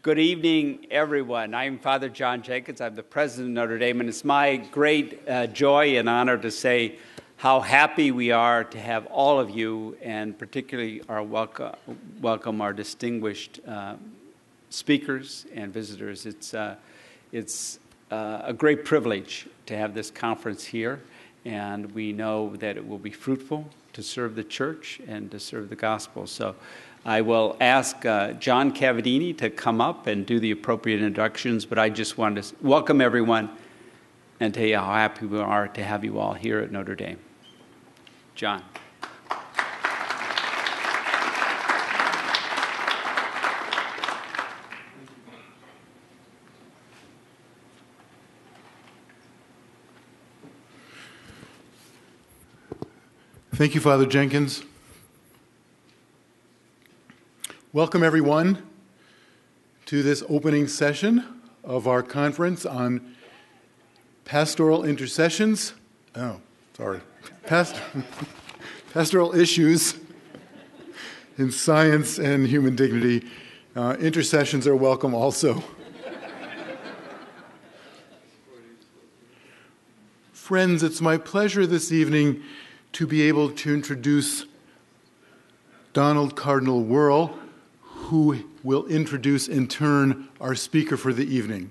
Good evening, everyone. I'm Father John Jenkins. I'm the president of Notre Dame, and it's my great joy and honor to say how happy we are to have all of you, and particularly our welcome our distinguished speakers and visitors. It's a great privilege to have this conference here, and we know that it will be fruitful to serve the church and to serve the gospel. So I will ask John Cavadini to come up and do the appropriate introductions, but I just wanted to welcome everyone and tell you how happy we are to have you all here at Notre Dame. John. Thank you, Father Jenkins. Welcome, everyone, to this opening session of our conference on pastoral intercessions. Pastoral issues in science and human dignity. Intercessions are welcome also. Friends, it's my pleasure this evening to be able to introduce Cardinal Ouellet, who will introduce in turn our speaker for the evening.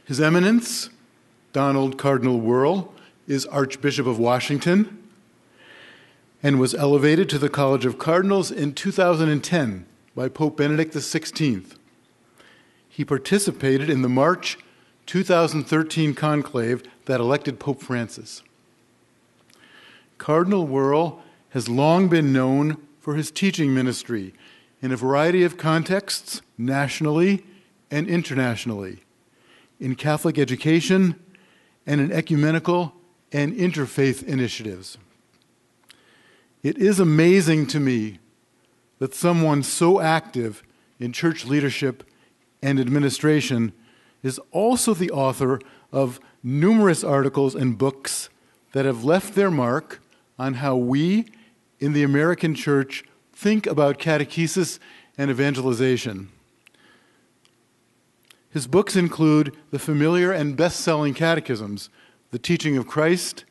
His Eminence, Cardinal Ouellet, is Archbishop of Washington and was elevated to the College of Cardinals in 2010 by Pope Benedict XVI. He participated in the March 2013 conclave that elected Pope Francis. Cardinal Ouellet has long been known for his teaching ministry in a variety of contexts, nationally and internationally, in Catholic education and in ecumenical and interfaith initiatives. It is amazing to me that someone so active in church leadership and administration is also the author of numerous articles and books that have left their mark on how we in the American church think about catechesis and evangelization. His books include the familiar and best-selling catechisms, The Teaching of Christ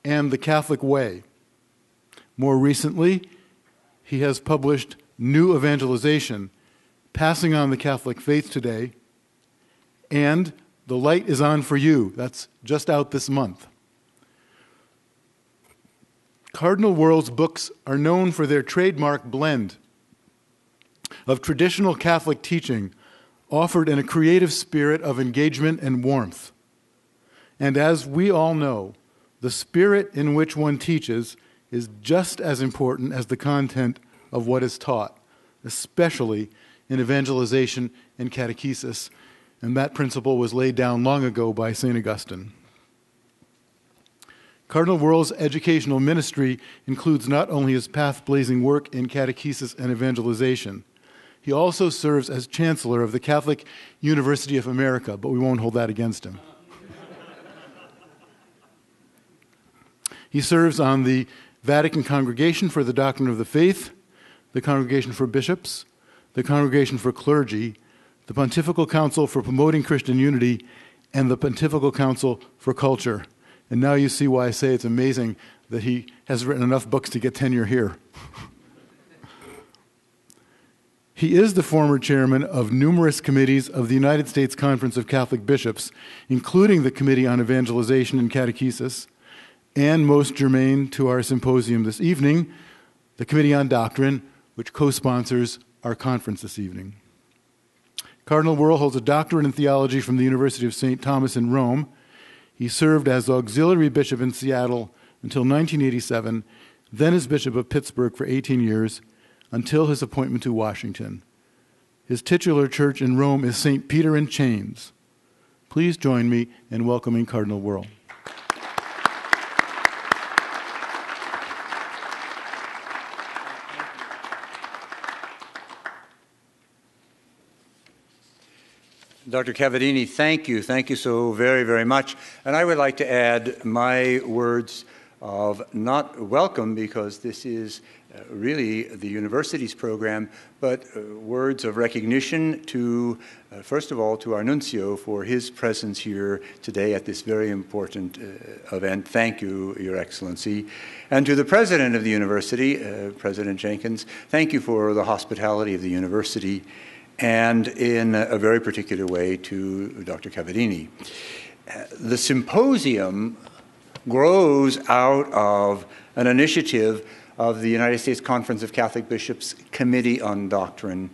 and The Catholic Way. More recently, he has published New Evangelization, Passing on the Catholic Faith Today, and The Light is On for You. That's just out this month. Cardinal Ouellet's books are known for their trademark blend of traditional Catholic teaching offered in a creative spirit of engagement and warmth. And as we all know, the spirit in which one teaches is just as important as the content of what is taught, especially in evangelization and catechesis. And that principle was laid down long ago by St. Augustine. Cardinal Ouellet's educational ministry includes not only his path-blazing work in catechesis and evangelization, he also serves as Chancellor of the Catholic University of America, but we won't hold that against him. He serves on the Vatican Congregation for the Doctrine of the Faith, the Congregation for Bishops, the Congregation for Clergy, the Pontifical Council for Promoting Christian Unity, and the Pontifical Council for Culture. And now you see why I say it's amazing that he has written enough books to get tenure here. He is the former chairman of numerous committees of the United States Conference of Catholic Bishops, including the Committee on Evangelization and Catechesis, and most germane to our symposium this evening, the Committee on Doctrine, which co-sponsors our conference this evening. Cardinal Ouellet holds a doctorate in theology from the University of St. Thomas in Rome. He served as auxiliary bishop in Seattle until 1987, then as bishop of Pittsburgh for 18 years, until his appointment to Washington. His titular church in Rome is St. Peter in Chains. Please join me in welcoming Cardinal Ouellet. Dr. Cavadini, thank you. Thank you so very, very much. And I would like to add my words of not welcome, because this is really the university's program, but words of recognition to, first of all, to our nuncio for his presence here today at this very important event. Thank you, Your Excellency. And to the president of the university, President Jenkins, thank you for the hospitality of the university, and in a very particular way to Dr. Cavadini. The symposium grows out of an initiative of the United States Conference of Catholic Bishops Committee on Doctrine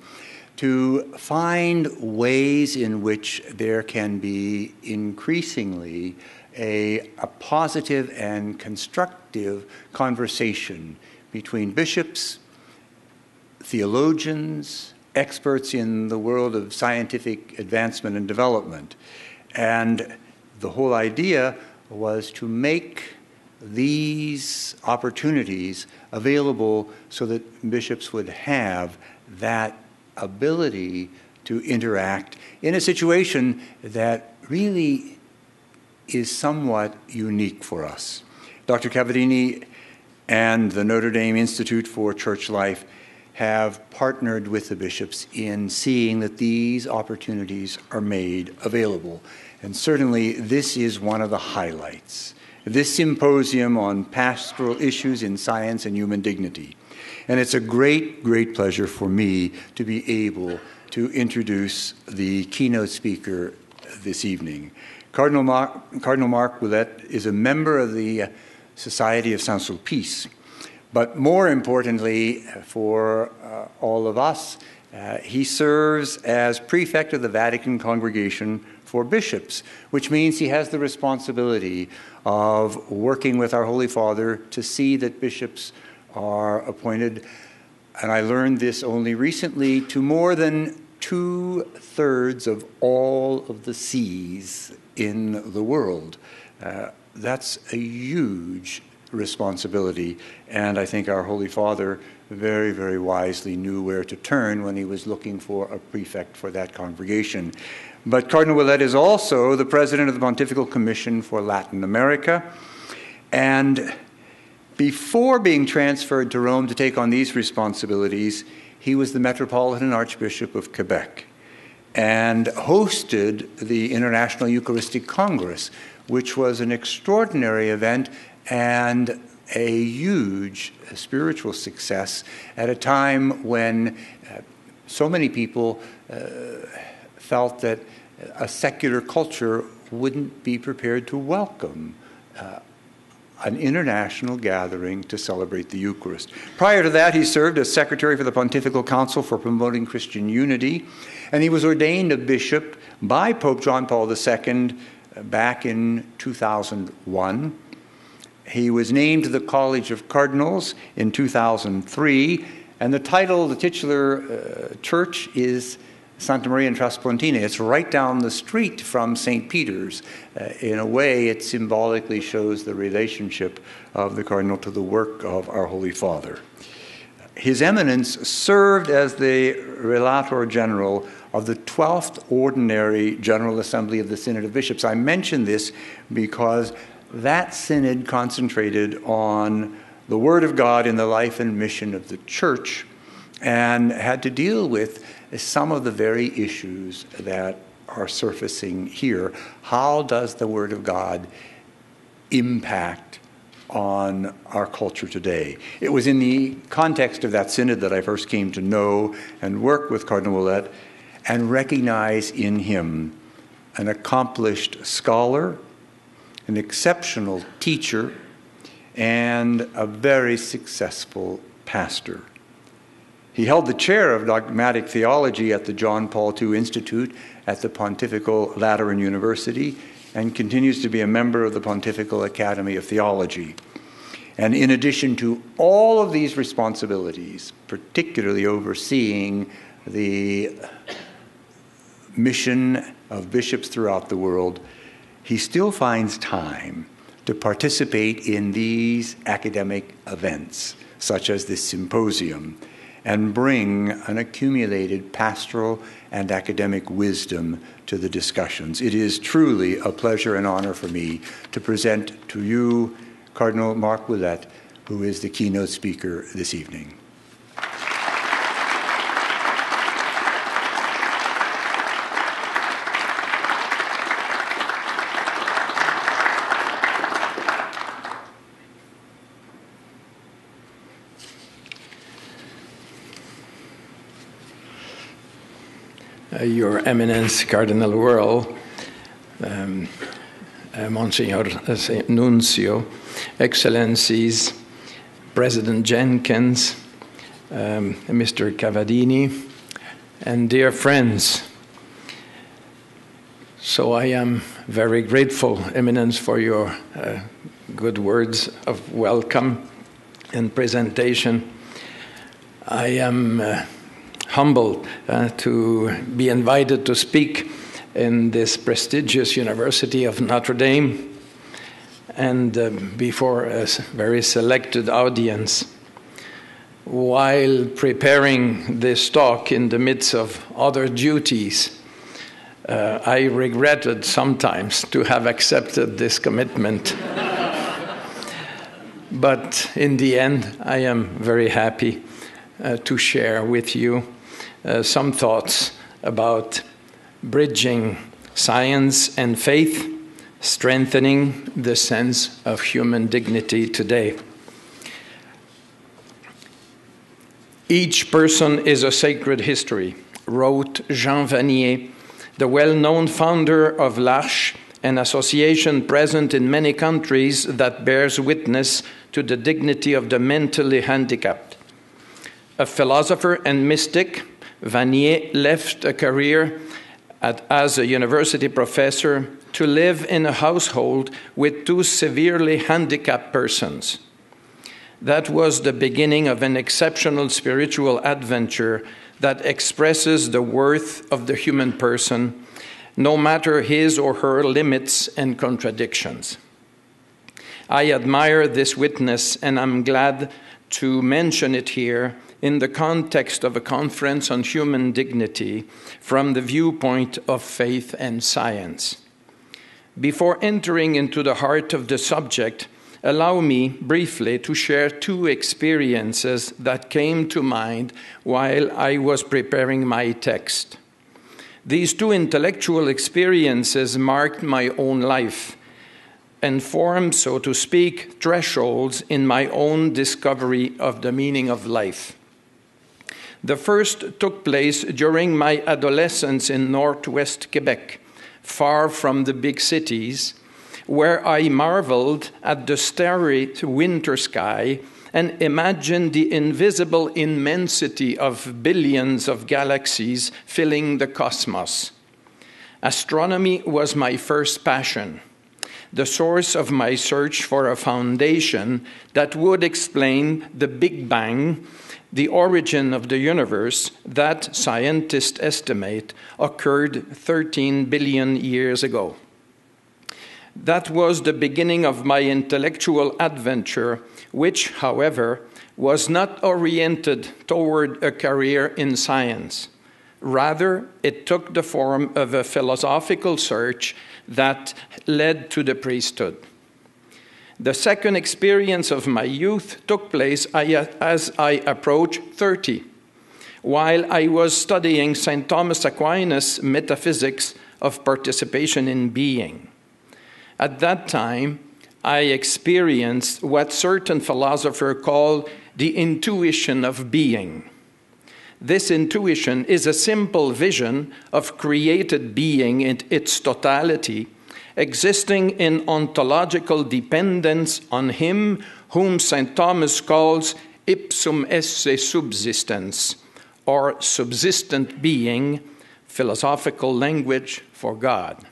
to find ways in which there can be increasingly a positive and constructive conversation between bishops, theologians, experts in the world of scientific advancement and development. And the whole idea was to make these opportunities available so that bishops would have that ability to interact in a situation that really is somewhat unique for us. Dr. Cavadini and the Notre Dame Institute for Church Life have partnered with the bishops in seeing that these opportunities are made available. And certainly this is one of the highlights. This symposium on pastoral issues in science and human dignity. And it's a great, great pleasure for me to be able to introduce the keynote speaker this evening. Cardinal Marc Ouellet is a member of the Society of Saint-Sulpice. But more importantly for all of us, he serves as prefect of the Vatican Congregation for Bishops, which means he has the responsibility of working with our Holy Father to see that bishops are appointed, and I learned this only recently, to more than 2/3 of all of the sees in the world. That's a huge responsibility, and I think our Holy Father very, very wisely knew where to turn when he was looking for a prefect for that congregation. But Cardinal Ouellet is also the president of the Pontifical Commission for Latin America, and before being transferred to Rome to take on these responsibilities, he was the Metropolitan Archbishop of Quebec and hosted the International Eucharistic Congress, which was an extraordinary event and a huge spiritual success at a time when so many people felt that a secular culture wouldn't be prepared to welcome an international gathering to celebrate the Eucharist. Prior to that, he served as secretary for the Pontifical Council for Promoting Christian Unity, and he was ordained a bishop by Pope John Paul II back in 2001. He was named to the College of Cardinals in 2003, and the title, the titular church is Santa Maria in Traspontina. It's right down the street from St. Peter's. In a way, it symbolically shows the relationship of the Cardinal to the work of our Holy Father. His Eminence served as the Relator General of the 12th Ordinary General Assembly of the Synod of Bishops. I mention this because that synod concentrated on the Word of God in the life and mission of the Church and had to deal with some of the very issues that are surfacing here. How does the Word of God impact on our culture today? It was in the context of that synod that I first came to know and work with Cardinal Ouellet and recognize in him an accomplished scholar, an exceptional teacher, and a very successful pastor. He held the chair of dogmatic theology at the John Paul II Institute at the Pontifical Lateran University and continues to be a member of the Pontifical Academy of Theology. And in addition to all of these responsibilities, particularly overseeing the mission of bishops throughout the world, he still finds time to participate in these academic events, such as this symposium, and bring an accumulated pastoral and academic wisdom to the discussions. It is truly a pleasure and honor for me to present to you Cardinal Marc Ouellet, who is the keynote speaker this evening. Your Eminence, Cardinal Ouellet, Monsignor Nuncio, Excellencies, President Jenkins, Mr. Cavadini, and dear friends. So I am very grateful, Eminence, for your good words of welcome and presentation. I am humbled to be invited to speak in this prestigious University of Notre Dame and before a very selected audience. While preparing this talk in the midst of other duties, I regretted sometimes to have accepted this commitment. But in the end, I am very happy to share with you some thoughts about bridging science and faith, strengthening the sense of human dignity today. Each person is a sacred history, wrote Jean Vanier, the well-known founder of l'Arche, an association present in many countries that bears witness to the dignity of the mentally handicapped. A philosopher and mystic, Vanier left a career as a university professor to live in a household with two severely handicapped persons. That was the beginning of an exceptional spiritual adventure that expresses the worth of the human person, no matter his or her limits and contradictions. I admire this witness, and I'm glad to mention it here in the context of a conference on human dignity from the viewpoint of faith and science. Before entering into the heart of the subject, allow me briefly to share two experiences that came to mind while I was preparing my text. These two intellectual experiences marked my own life and formed, so to speak, thresholds in my own discovery of the meaning of life. The first took place during my adolescence in northwest Quebec, far from the big cities, where I marveled at the starry winter sky and imagined the invisible immensity of billions of galaxies filling the cosmos. Astronomy was my first passion, the source of my search for a foundation that would explain the Big Bang, the origin of the universe that scientists estimate occurred 13 billion years ago. That was the beginning of my intellectual adventure, which, however, was not oriented toward a career in science. Rather, it took the form of a philosophical search that led to the priesthood. The second experience of my youth took place as I approached 30, while I was studying St. Thomas Aquinas' metaphysics of participation in being. At that time, I experienced what certain philosophers call the intuition of being. This intuition is a simple vision of created being in its totality, existing in ontological dependence on him whom St. Thomas calls ipsum esse subsistens, or subsistent being, philosophical language for God.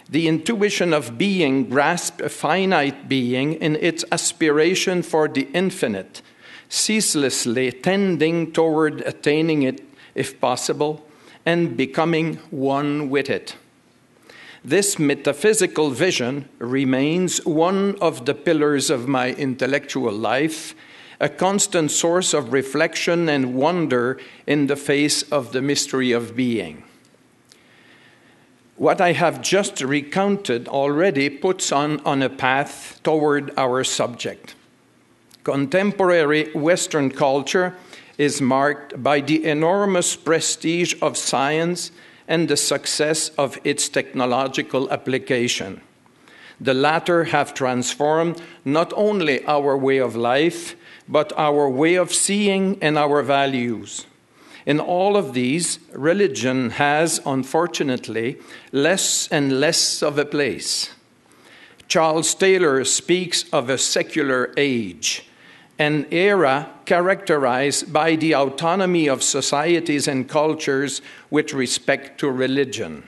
The intuition of being grasped a finite being in its aspiration for the infinite, ceaselessly tending toward attaining it, if possible, and becoming one with it. This metaphysical vision remains one of the pillars of my intellectual life, a constant source of reflection and wonder in the face of the mystery of being. What I have just recounted already puts on a path toward our subject. Contemporary Western culture is marked by the enormous prestige of science and the success of its technological application. The latter have transformed not only our way of life, but our way of seeing and our values. In all of these, religion has, unfortunately, less and less of a place. Charles Taylor speaks of a secular age, an era characterized by the autonomy of societies and cultures with respect to religion.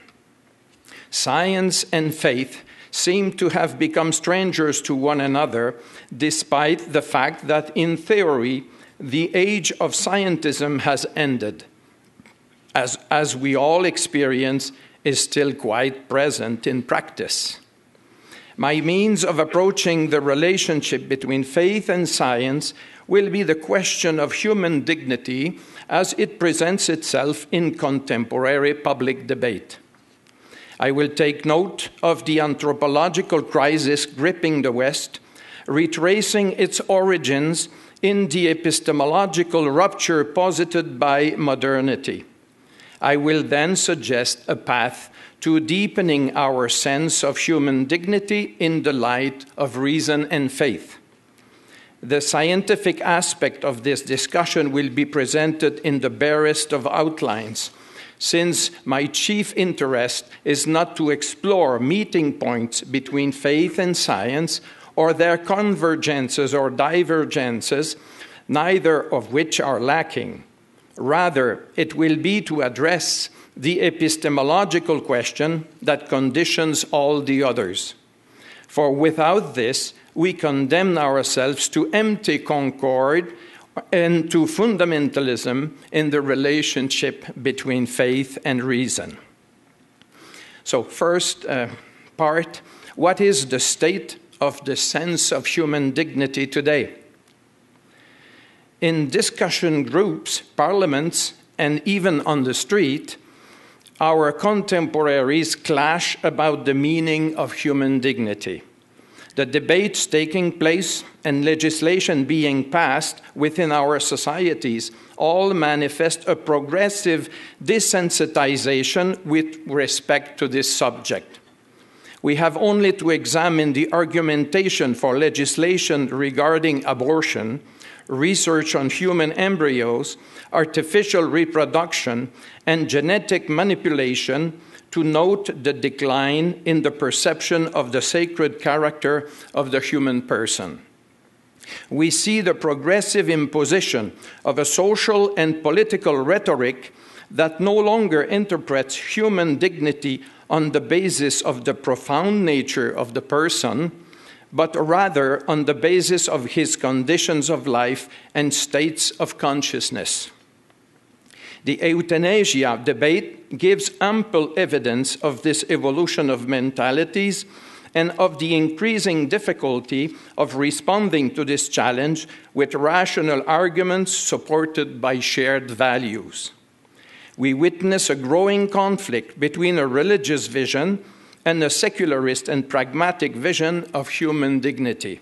Science and faith seem to have become strangers to one another, despite the fact that, in theory, the age of scientism has ended. As we all experience, is still quite present in practice. My means of approaching the relationship between faith and science will be the question of human dignity as it presents itself in contemporary public debate. I will take note of the anthropological crisis gripping the West, retracing its origins in the epistemological rupture posited by modernity. I will then suggest a path to deepening our sense of human dignity in the light of reason and faith. The scientific aspect of this discussion will be presented in the barest of outlines, since my chief interest is not to explore meeting points between faith and science or their convergences or divergences, neither of which are lacking. Rather, it will be to address the epistemological question that conditions all the others. For without this, we condemn ourselves to empty concord and to fundamentalism in the relationship between faith and reason. So, first part, what is the state of the sense of human dignity today? In discussion groups, parliaments, and even on the street, our contemporaries clash about the meaning of human dignity. The debates taking place and legislation being passed within our societies all manifest a progressive desensitization with respect to this subject. We have only to examine the argumentation for legislation regarding abortion, research on human embryos, artificial reproduction, and genetic manipulation to note the decline in the perception of the sacred character of the human person. We see the progressive imposition of a social and political rhetoric that no longer interprets human dignity on the basis of the profound nature of the person, but rather on the basis of his conditions of life and states of consciousness. The euthanasia debate gives ample evidence of this evolution of mentalities and of the increasing difficulty of responding to this challenge with rational arguments supported by shared values. We witness a growing conflict between a religious vision and a secularist and pragmatic vision of human dignity.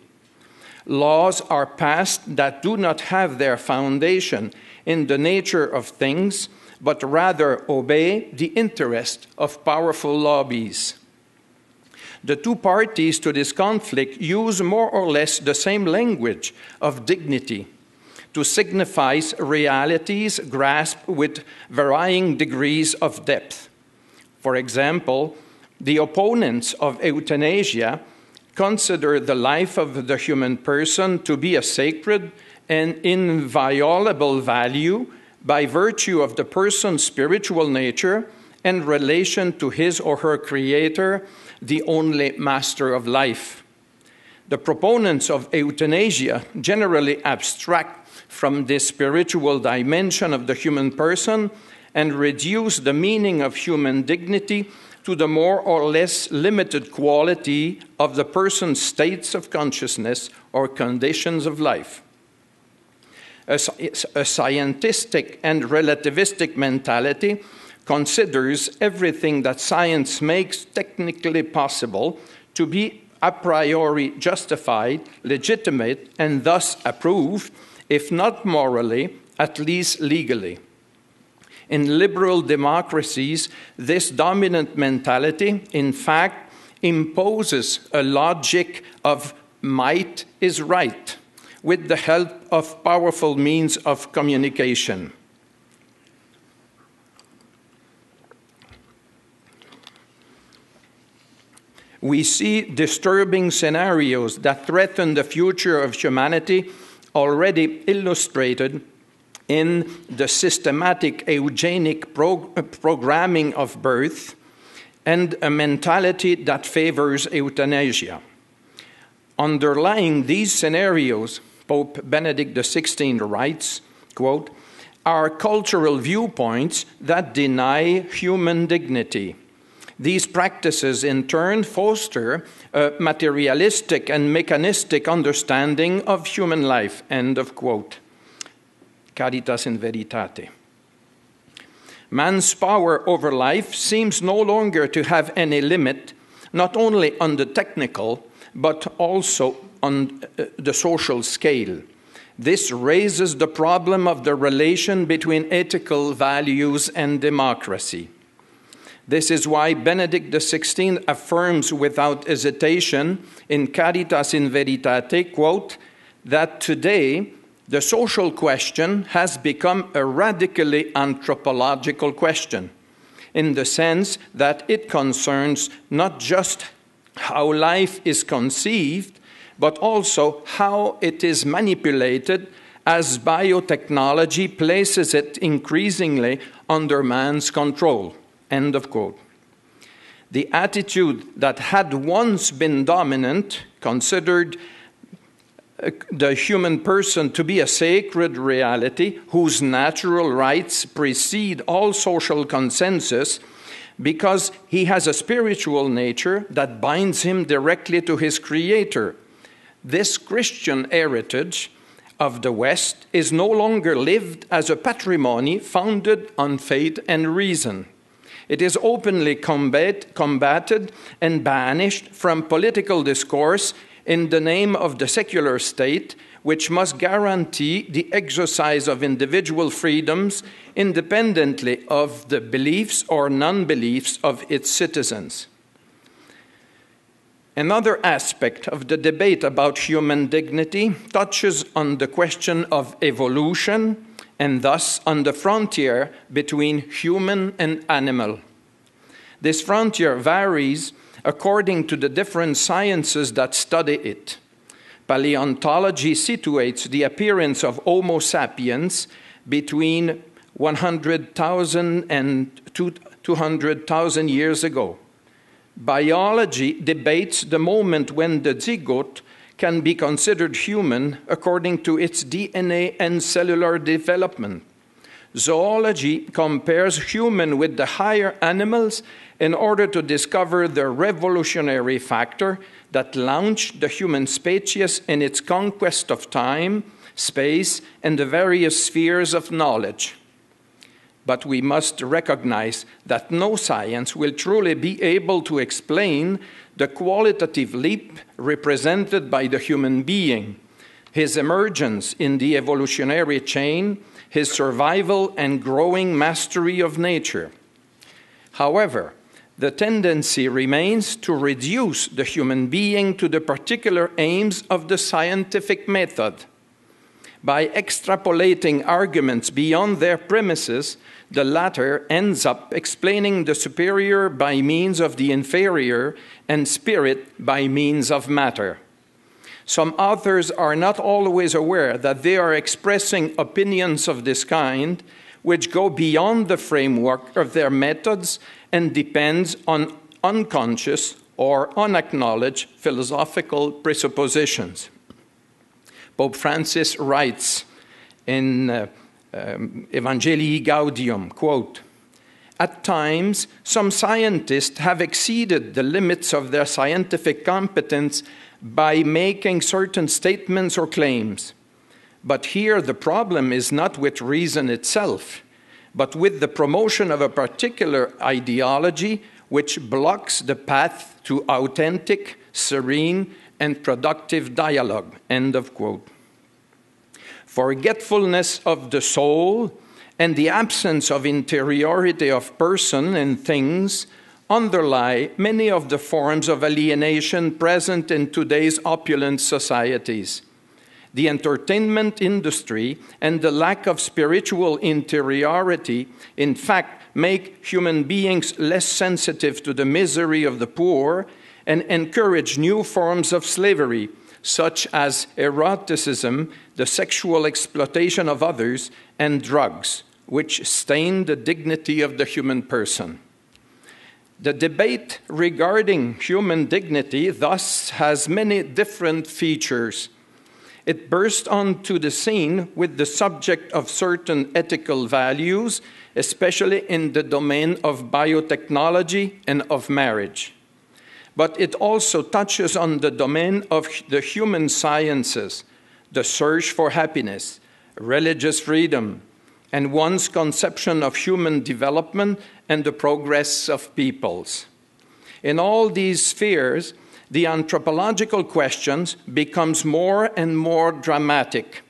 Laws are passed that do not have their foundation in the nature of things, but rather obey the interest of powerful lobbies. The two parties to this conflict use more or less the same language of dignity to signify realities grasped with varying degrees of depth. For example, the opponents of euthanasia consider the life of the human person to be a sacred and inviolable value by virtue of the person's spiritual nature and relation to his or her creator, the only master of life. The proponents of euthanasia generally abstract from this spiritual dimension of the human person and reduce the meaning of human dignity to the more or less limited quality of the person's states of consciousness or conditions of life. A scientistic and relativistic mentality considers everything that science makes technically possible to be a priori justified, legitimate, and thus approved, if not morally, at least legally. In liberal democracies, this dominant mentality, in fact, imposes a logic of might is right, with the help of powerful means of communication. we see disturbing scenarios that threaten the future of humanity already illustrated in the systematic eugenic programming of birth and a mentality that favors euthanasia. Underlying these scenarios, Pope Benedict XVI writes, quote, are cultural viewpoints that deny human dignity. These practices, in turn, foster a materialistic and mechanistic understanding of human life, end of quote. Caritas in Veritate. Man's power over life seems no longer to have any limit, not only on the technical, but also on the social scale. This raises the problem of the relation between ethical values and democracy. This is why Benedict XVI affirms without hesitation in Caritas in Veritate, quote, that today the social question has become a radically anthropological question, in the sense that it concerns not just how life is conceived, but also how it is manipulated as biotechnology places it increasingly under man's control. End of quote. The attitude that had once been dominant considered the human person to be a sacred reality whose natural rights precede all social consensus because he has a spiritual nature that binds him directly to his Creator. This Christian heritage of the West is no longer lived as a patrimony founded on faith and reason. It is openly combated and banished from political discourse in the name of the secular state, which must guarantee the exercise of individual freedoms independently of the beliefs or non-beliefs of its citizens. Another aspect of the debate about human dignity touches on the question of evolution and thus on the frontier between human and animal. This frontier varies according to the different sciences that study it. Paleontology situates the appearance of Homo sapiens between 100,000 and 200,000 years ago. Biology debates the moment when the zygote can be considered human according to its DNA and cellular development. Zoology compares human with the higher animals in order to discover the revolutionary factor that launched the human species in its conquest of time, space, and the various spheres of knowledge. But we must recognize that no science will truly be able to explain the qualitative leap represented by the human being, his emergence in the evolutionary chain, his survival and growing mastery of nature. However, the tendency remains to reduce the human being to the particular aims of the scientific method. By extrapolating arguments beyond their premises, the latter ends up explaining the superior by means of the inferior and spirit by means of matter. Some authors are not always aware that they are expressing opinions of this kind, which go beyond the framework of their methods and depends on unconscious or unacknowledged philosophical presuppositions. Pope Francis writes in Evangelii Gaudium, quote, "At times, some scientists have exceeded the limits of their scientific competence by making certain statements or claims. But here the problem is not with reason itself, but with the promotion of a particular ideology which blocks the path to authentic, serene, and productive dialogue." End of quote. Forgetfulness of the soul and the absence of interiority of person and things underlie many of the forms of alienation present in today's opulent societies. The entertainment industry and the lack of spiritual interiority, in fact, make human beings less sensitive to the misery of the poor and encourage new forms of slavery, such as eroticism, the sexual exploitation of others, and drugs, which stain the dignity of the human person. The debate regarding human dignity thus has many different features. It burst onto the scene with the subject of certain ethical values, especially in the domain of biotechnology and of marriage. But it also touches on the domain of the human sciences, the search for happiness, religious freedom, and one's conception of human development and the progress of peoples. In all these spheres, the anthropological questions becomes more and more dramatic,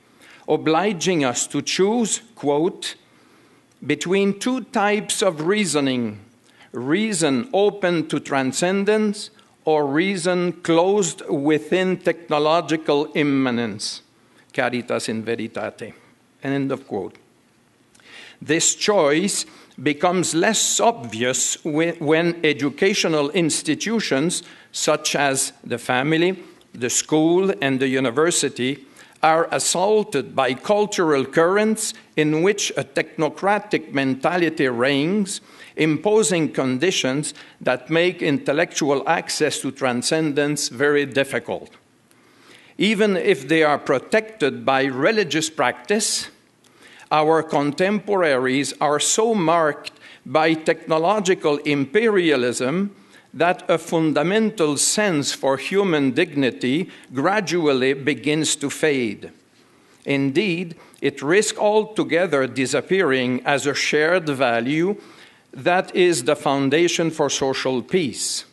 obliging us to choose, quote, between two types of reasoning, reason open to transcendence or reason closed within technological immanence, caritas in veritate, end of quote. This choice becomes less obvious when educational institutions such as the family, the school, and the university are assaulted by cultural currents in which a technocratic mentality reigns, imposing conditions that make intellectual access to transcendence very difficult. Even if they are protected by religious practice, our contemporaries are so marked by technological imperialism that a fundamental sense for human dignity gradually begins to fade. Indeed, it risks altogether disappearing as a shared value that is the foundation for social peace.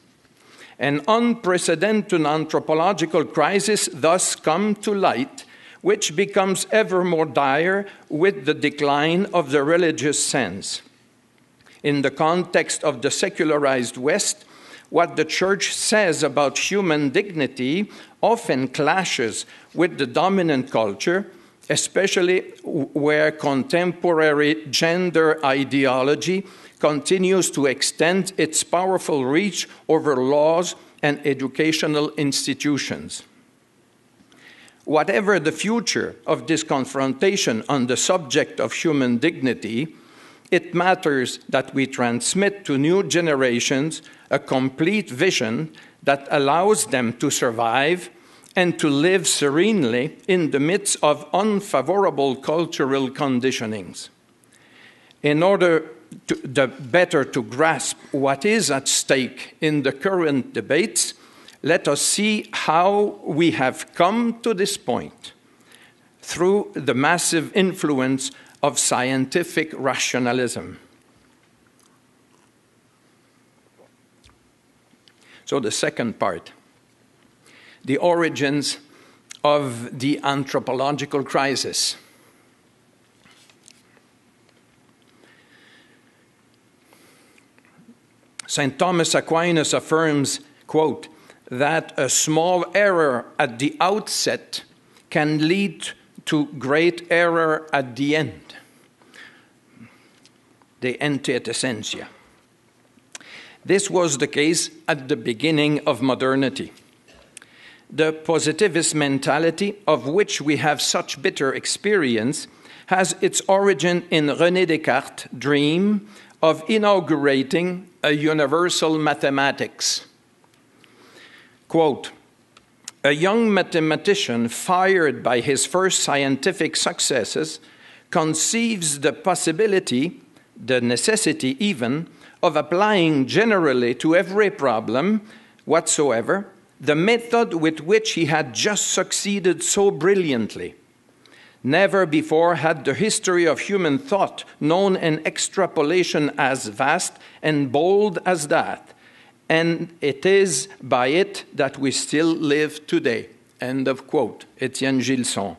An unprecedented anthropological crisis thus comes to light, which becomes ever more dire with the decline of the religious sense. In the context of the secularized West, what the Church says about human dignity often clashes with the dominant culture, especially where contemporary gender ideology continues to extend its powerful reach over laws and educational institutions. Whatever the future of this confrontation on the subject of human dignity, it matters that we transmit to new generations a complete vision that allows them to survive and to live serenely in the midst of unfavorable cultural conditionings. In order better to grasp what is at stake in the current debates, let us see how we have come to this point through the massive influence of scientific rationalism. So the second part, the origins of the anthropological crisis. St. Thomas Aquinas affirms, quote, that a small error at the outset can lead to great error at the end. De ente et essentia. This was the case at the beginning of modernity. The positivist mentality, of which we have such bitter experience, has its origin in René Descartes' dream of inaugurating a universal mathematics. Quote, a young mathematician fired by his first scientific successes conceives the possibility, the necessity even, of applying generally to every problem whatsoever the method with which he had just succeeded so brilliantly. Never before had the history of human thought known an extrapolation as vast and bold as that, and it is by it that we still live today. End of quote. Étienne Gilson.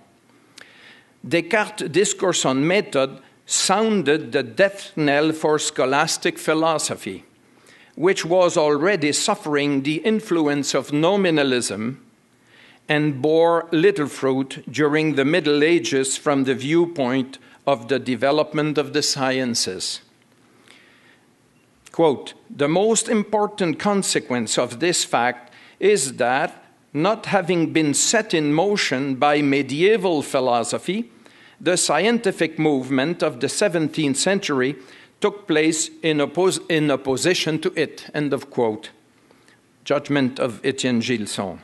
Descartes' discourse on method sounded the death knell for scholastic philosophy, which was already suffering the influence of nominalism and bore little fruit during the Middle Ages from the viewpoint of the development of the sciences. Quote, the most important consequence of this fact is that, not having been set in motion by medieval philosophy, the scientific movement of the 17th century took place in opposition to it. End of quote. Judgment of Etienne Gilson.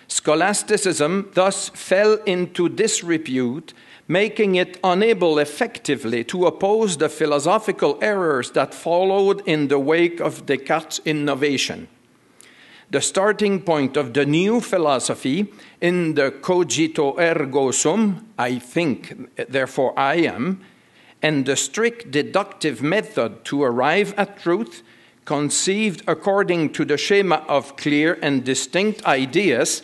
Scholasticism thus fell into disrepute, making it unable effectively to oppose the philosophical errors that followed in the wake of Descartes' innovation. The starting point of the new philosophy in the cogito ergo sum, I think, therefore I am, and the strict deductive method to arrive at truth, conceived according to the schema of clear and distinct ideas,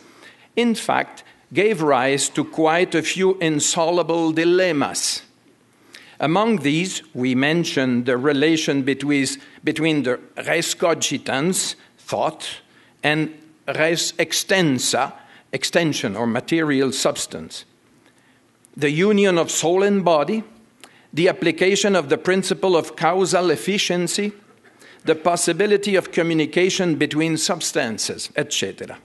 in fact, gave rise to quite a few insoluble dilemmas. Among these, we mention the relation between the res cogitans, thought, and res extensa, extension or material substance. The union of soul and body, the application of the principle of causal efficiency, the possibility of communication between substances, etc.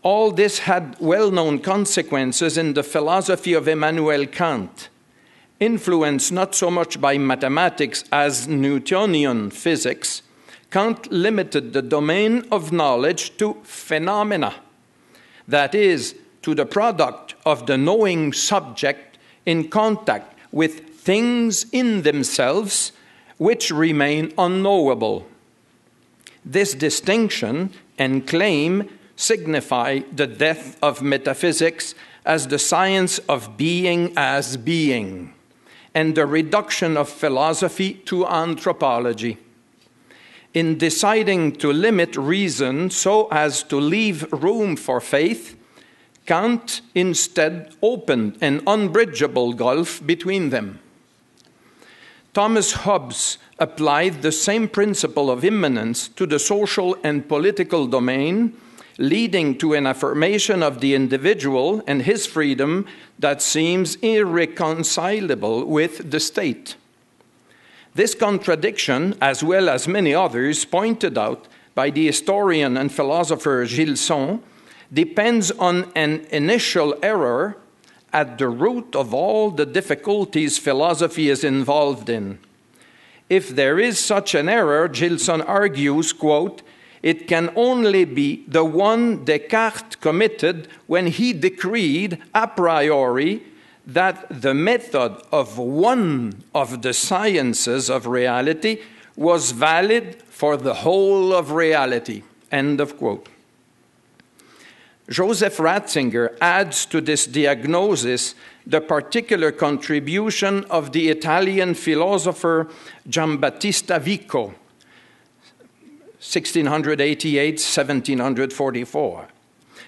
All this had well-known consequences in the philosophy of Immanuel Kant, influenced not so much by mathematics as Newtonian physics. Kant limited the domain of knowledge to phenomena, that is, to the product of the knowing subject in contact with things in themselves which remain unknowable. This distinction and claim signify the death of metaphysics as the science of being as being, and the reduction of philosophy to anthropology. In deciding to limit reason so as to leave room for faith, Kant instead opened an unbridgeable gulf between them. Thomas Hobbes applied the same principle of immanence to the social and political domain, leading to an affirmation of the individual and his freedom that seems irreconcilable with the state. This contradiction, as well as many others pointed out by the historian and philosopher Gilson, depends on an initial error at the root of all the difficulties philosophy is involved in. If there is such an error, Gilson argues, quote, it can only be the one Descartes committed when he decreed a priori that the method of one of the sciences of reality was valid for the whole of reality. End of quote. Joseph Ratzinger adds to this diagnosis the particular contribution of the Italian philosopher Giambattista Vico, 1688-1744.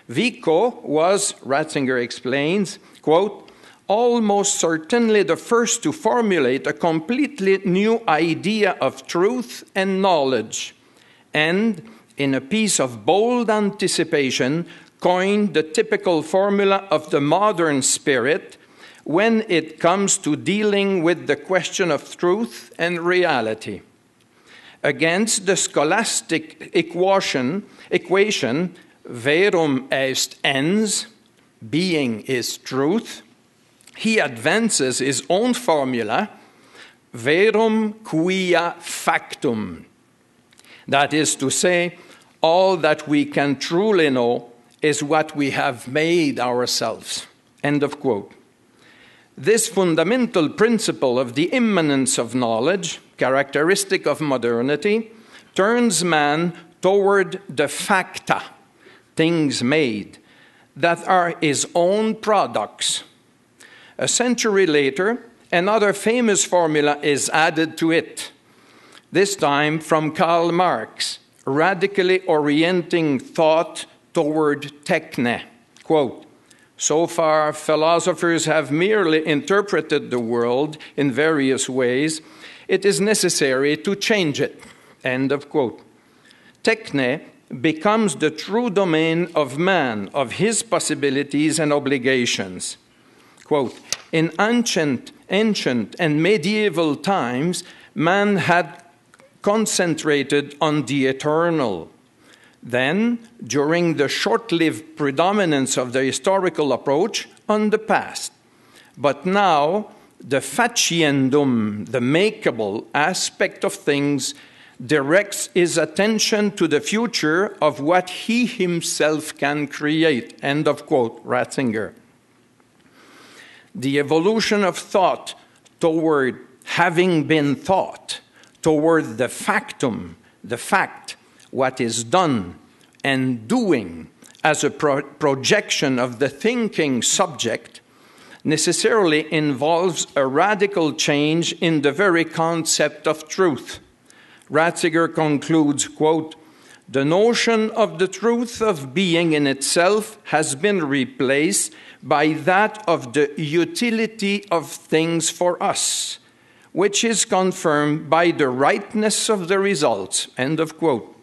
Vico was, Ratzinger explains, quote, almost certainly the first to formulate a completely new idea of truth and knowledge, and, in a piece of bold anticipation, coined the typical formula of the modern spirit when it comes to dealing with the question of truth and reality. Against the scholastic equation, verum est ens, being is truth, he advances his own formula, verum quia factum. That is to say, all that we can truly know is what we have made ourselves. End of quote. This fundamental principle of the immanence of knowledge, characteristic of modernity, turns man toward the facta, things made, that are his own products. A century later, another famous formula is added to it, this time from Karl Marx, radically orienting thought toward techne. Quote, so far, philosophers have merely interpreted the world in various ways. It is necessary to change it. End of quote. Techne becomes the true domain of man, of his possibilities and obligations. Quote, in ancient and medieval times, man had concentrated on the eternal. then, during the short-lived predominance of the historical approach, on the past. But now, the faciendum, the makeable aspect of things, directs his attention to the future of what he himself can create. End of quote, Ratzinger. The evolution of thought toward having been thought, toward the factum, the fact, what is done, and doing as a projection of the thinking subject, necessarily involves a radical change in the very concept of truth. Ratzinger concludes, quote, "The notion of the truth of being in itself has been replaced by that of the utility of things for us, which is confirmed by the rightness of the results." End of quote.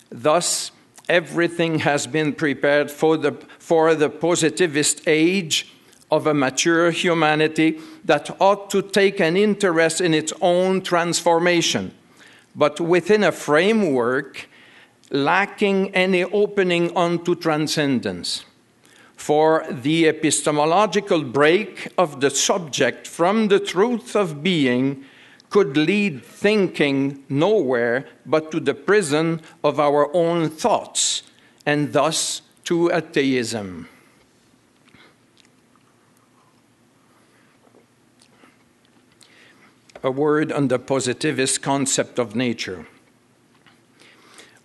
Thus, everything has been prepared for the positivist age of a mature humanity that ought to take an interest in its own transformation, but within a framework lacking any opening onto transcendence. For the epistemological break of the subject from the truth of being could lead thinking nowhere but to the prison of our own thoughts, and thus to atheism. A word on the positivist concept of nature.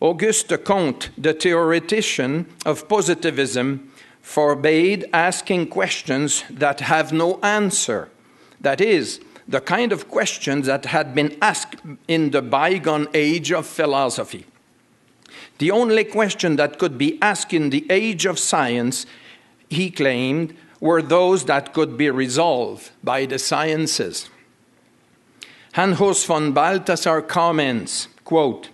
Auguste Comte, the theoretician of positivism, forbade asking questions that have no answer. That is, the kind of questions that had been asked in the bygone age of philosophy. The only question that could be asked in the age of science, he claimed, were those that could be resolved by the sciences. Hanhus von Balthasar comments, quote,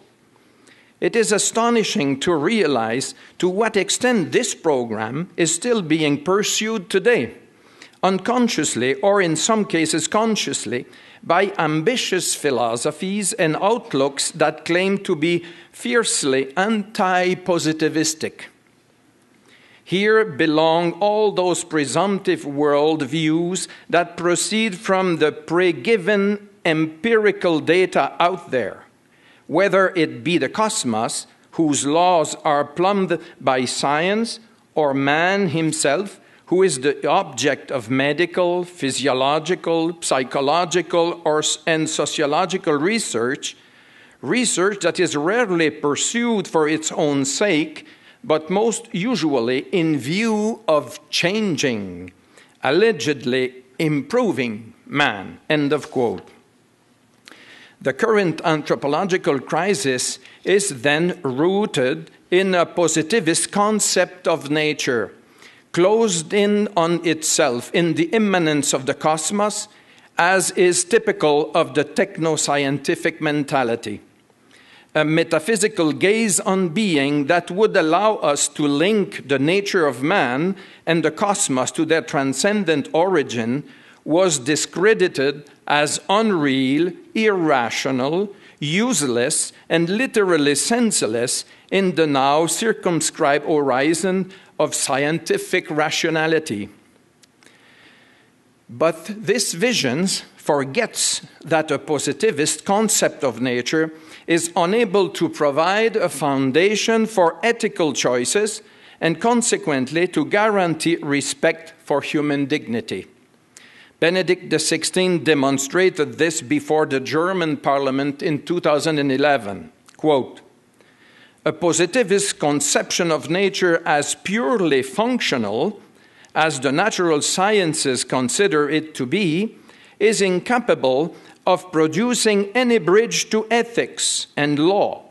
"It is astonishing to realize to what extent this program is still being pursued today, unconsciously or in some cases consciously, by ambitious philosophies and outlooks that claim to be fiercely anti-positivistic. Here belong all those presumptive world views that proceed from the pre-given empirical data out there, whether it be the cosmos, whose laws are plumbed by science, or man himself, who is the object of medical, physiological, psychological, and sociological research that is rarely pursued for its own sake, but most usually in view of changing, allegedly improving man." End of quote. The current anthropological crisis is then rooted in a positivist concept of nature, closed in on itself in the immanence of the cosmos, as is typical of the techno-scientific mentality. A metaphysical gaze on being that would allow us to link the nature of man and the cosmos to their transcendent origin was discredited as unreal, irrational, useless, and literally senseless in the now circumscribed horizon of scientific rationality. But this vision forgets that a positivist concept of nature is unable to provide a foundation for ethical choices and consequently to guarantee respect for human dignity. Benedict XVI demonstrated this before the German Parliament in 2011. Quote, "A positivist conception of nature as purely functional, as the natural sciences consider it to be, is incapable of producing any bridge to ethics and law,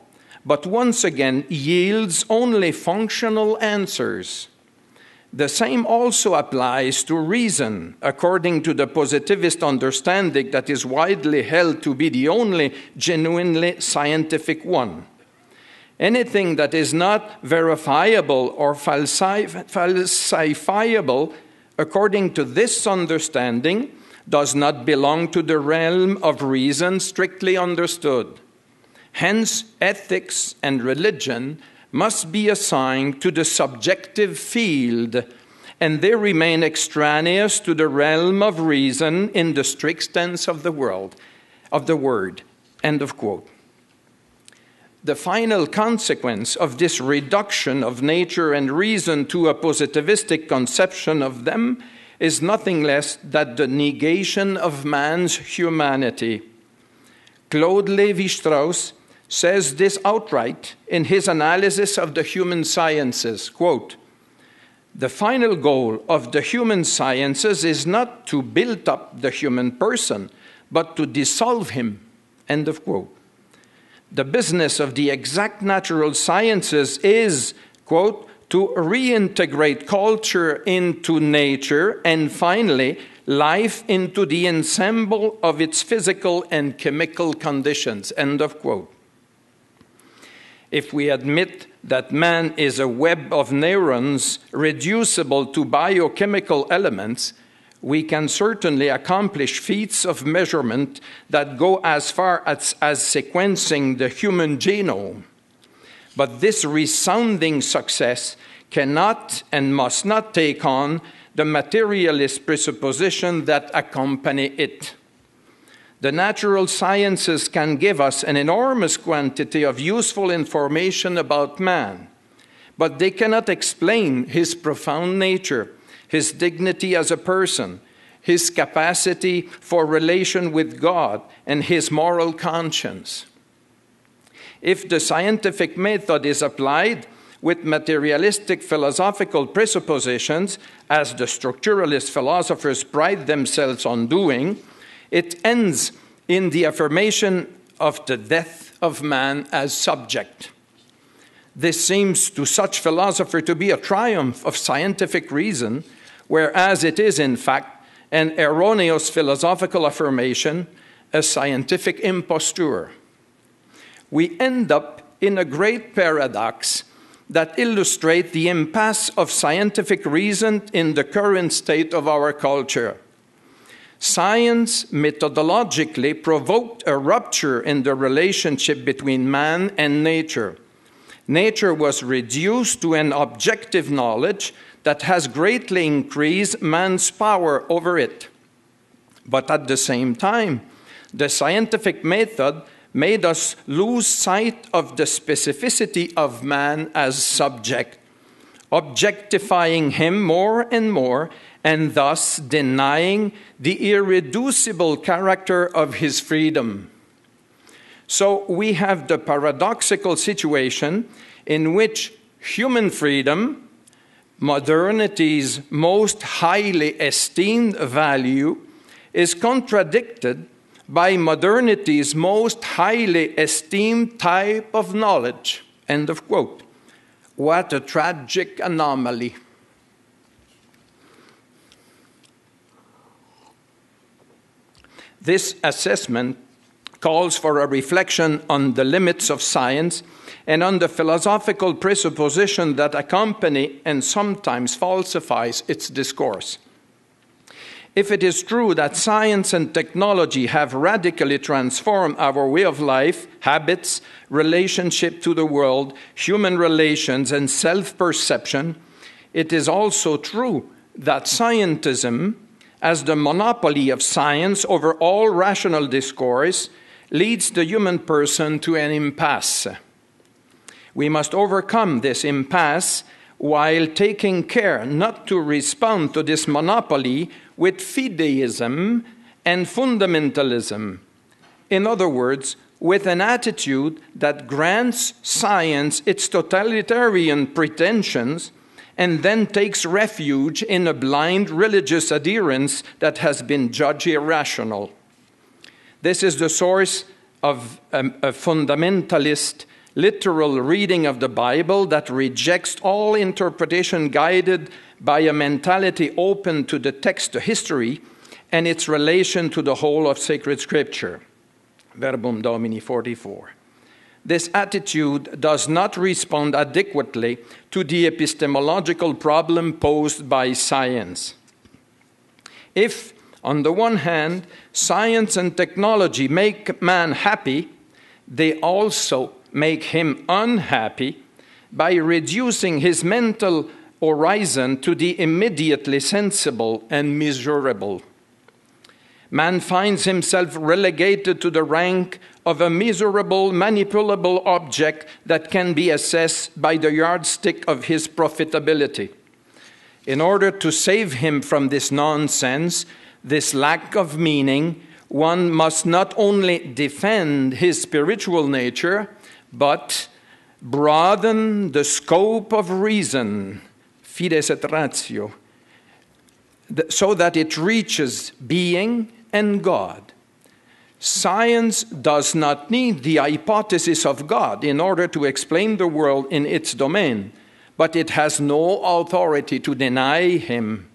but once again yields only functional answers. The same also applies to reason, according to the positivist understanding that is widely held to be the only genuinely scientific one. Anything that is not verifiable or falsifiable, according to this understanding, does not belong to the realm of reason strictly understood. Hence, ethics and religion must be assigned to the subjective field, and they remain extraneous to the realm of reason in the strict sense of the word. End of quote. The final consequence of this reduction of nature and reason to a positivistic conception of them is nothing less than the negation of man's humanity. Claude Lévi-Strauss says this outright in his analysis of the human sciences, quote, "The final goal of the human sciences is not to build up the human person, but to dissolve him." End of quote. The business of the exact natural sciences is, quote, "to reintegrate culture into nature and finally life into the ensemble of its physical and chemical conditions." End of quote. If we admit that man is a web of neurons reducible to biochemical elements, we can certainly accomplish feats of measurement that go as far as sequencing the human genome. But this resounding success cannot and must not take on the materialist presupposition that accompany it. The natural sciences can give us an enormous quantity of useful information about man, but they cannot explain his profound nature, his dignity as a person, his capacity for relation with God, and his moral conscience. If the scientific method is applied with materialistic philosophical presuppositions, as the structuralist philosophers pride themselves on doing, it ends in the affirmation of the death of man as subject. This seems to such philosophers to be a triumph of scientific reason, whereas it is, in fact, an erroneous philosophical affirmation, a scientific imposture. We end up in a great paradox that illustrates the impasse of scientific reason in the current state of our culture. Science methodologically provoked a rupture in the relationship between man and nature. Nature was reduced to an objective knowledge that has greatly increased man's power over it. But at the same time, the scientific method made us lose sight of the specificity of man as subject, objectifying him more and more, and thus denying the irreducible character of his freedom. So we have the paradoxical situation in which human freedom, modernity's most highly esteemed value, is contradicted by modernity's most highly esteemed type of knowledge. End of quote. What a tragic anomaly. This assessment calls for a reflection on the limits of science and on the philosophical presupposition that accompany and sometimes falsifies its discourse. If it is true that science and technology have radically transformed our way of life, habits, relationship to the world, human relations, and self-perception, it is also true that scientism, as the monopoly of science over all rational discourse, leads the human person to an impasse. We must overcome this impasse while taking care not to respond to this monopoly with fideism and fundamentalism. In other words, with an attitude that grants science its totalitarian pretensions and then takes refuge in a blind religious adherence that has been judged irrational. This is the source of a fundamentalist literal reading of the Bible that rejects all interpretation guided by a mentality open to the text of history and its relation to the whole of sacred scripture. Verbum Domini 44. This attitude does not respond adequately to the epistemological problem posed by science. If, on the one hand, science and technology make man happy, they also make him unhappy by reducing his mental horizon to the immediately sensible and measurable. Man finds himself relegated to the rank of a miserable, manipulable object that can be assessed by the yardstick of his profitability. In order to save him from this nonsense, this lack of meaning, one must not only defend his spiritual nature, but broaden the scope of reason, fides et ratio, so that it reaches being and God. Science does not need the hypothesis of God in order to explain the world in its domain, but it has no authority to deny him.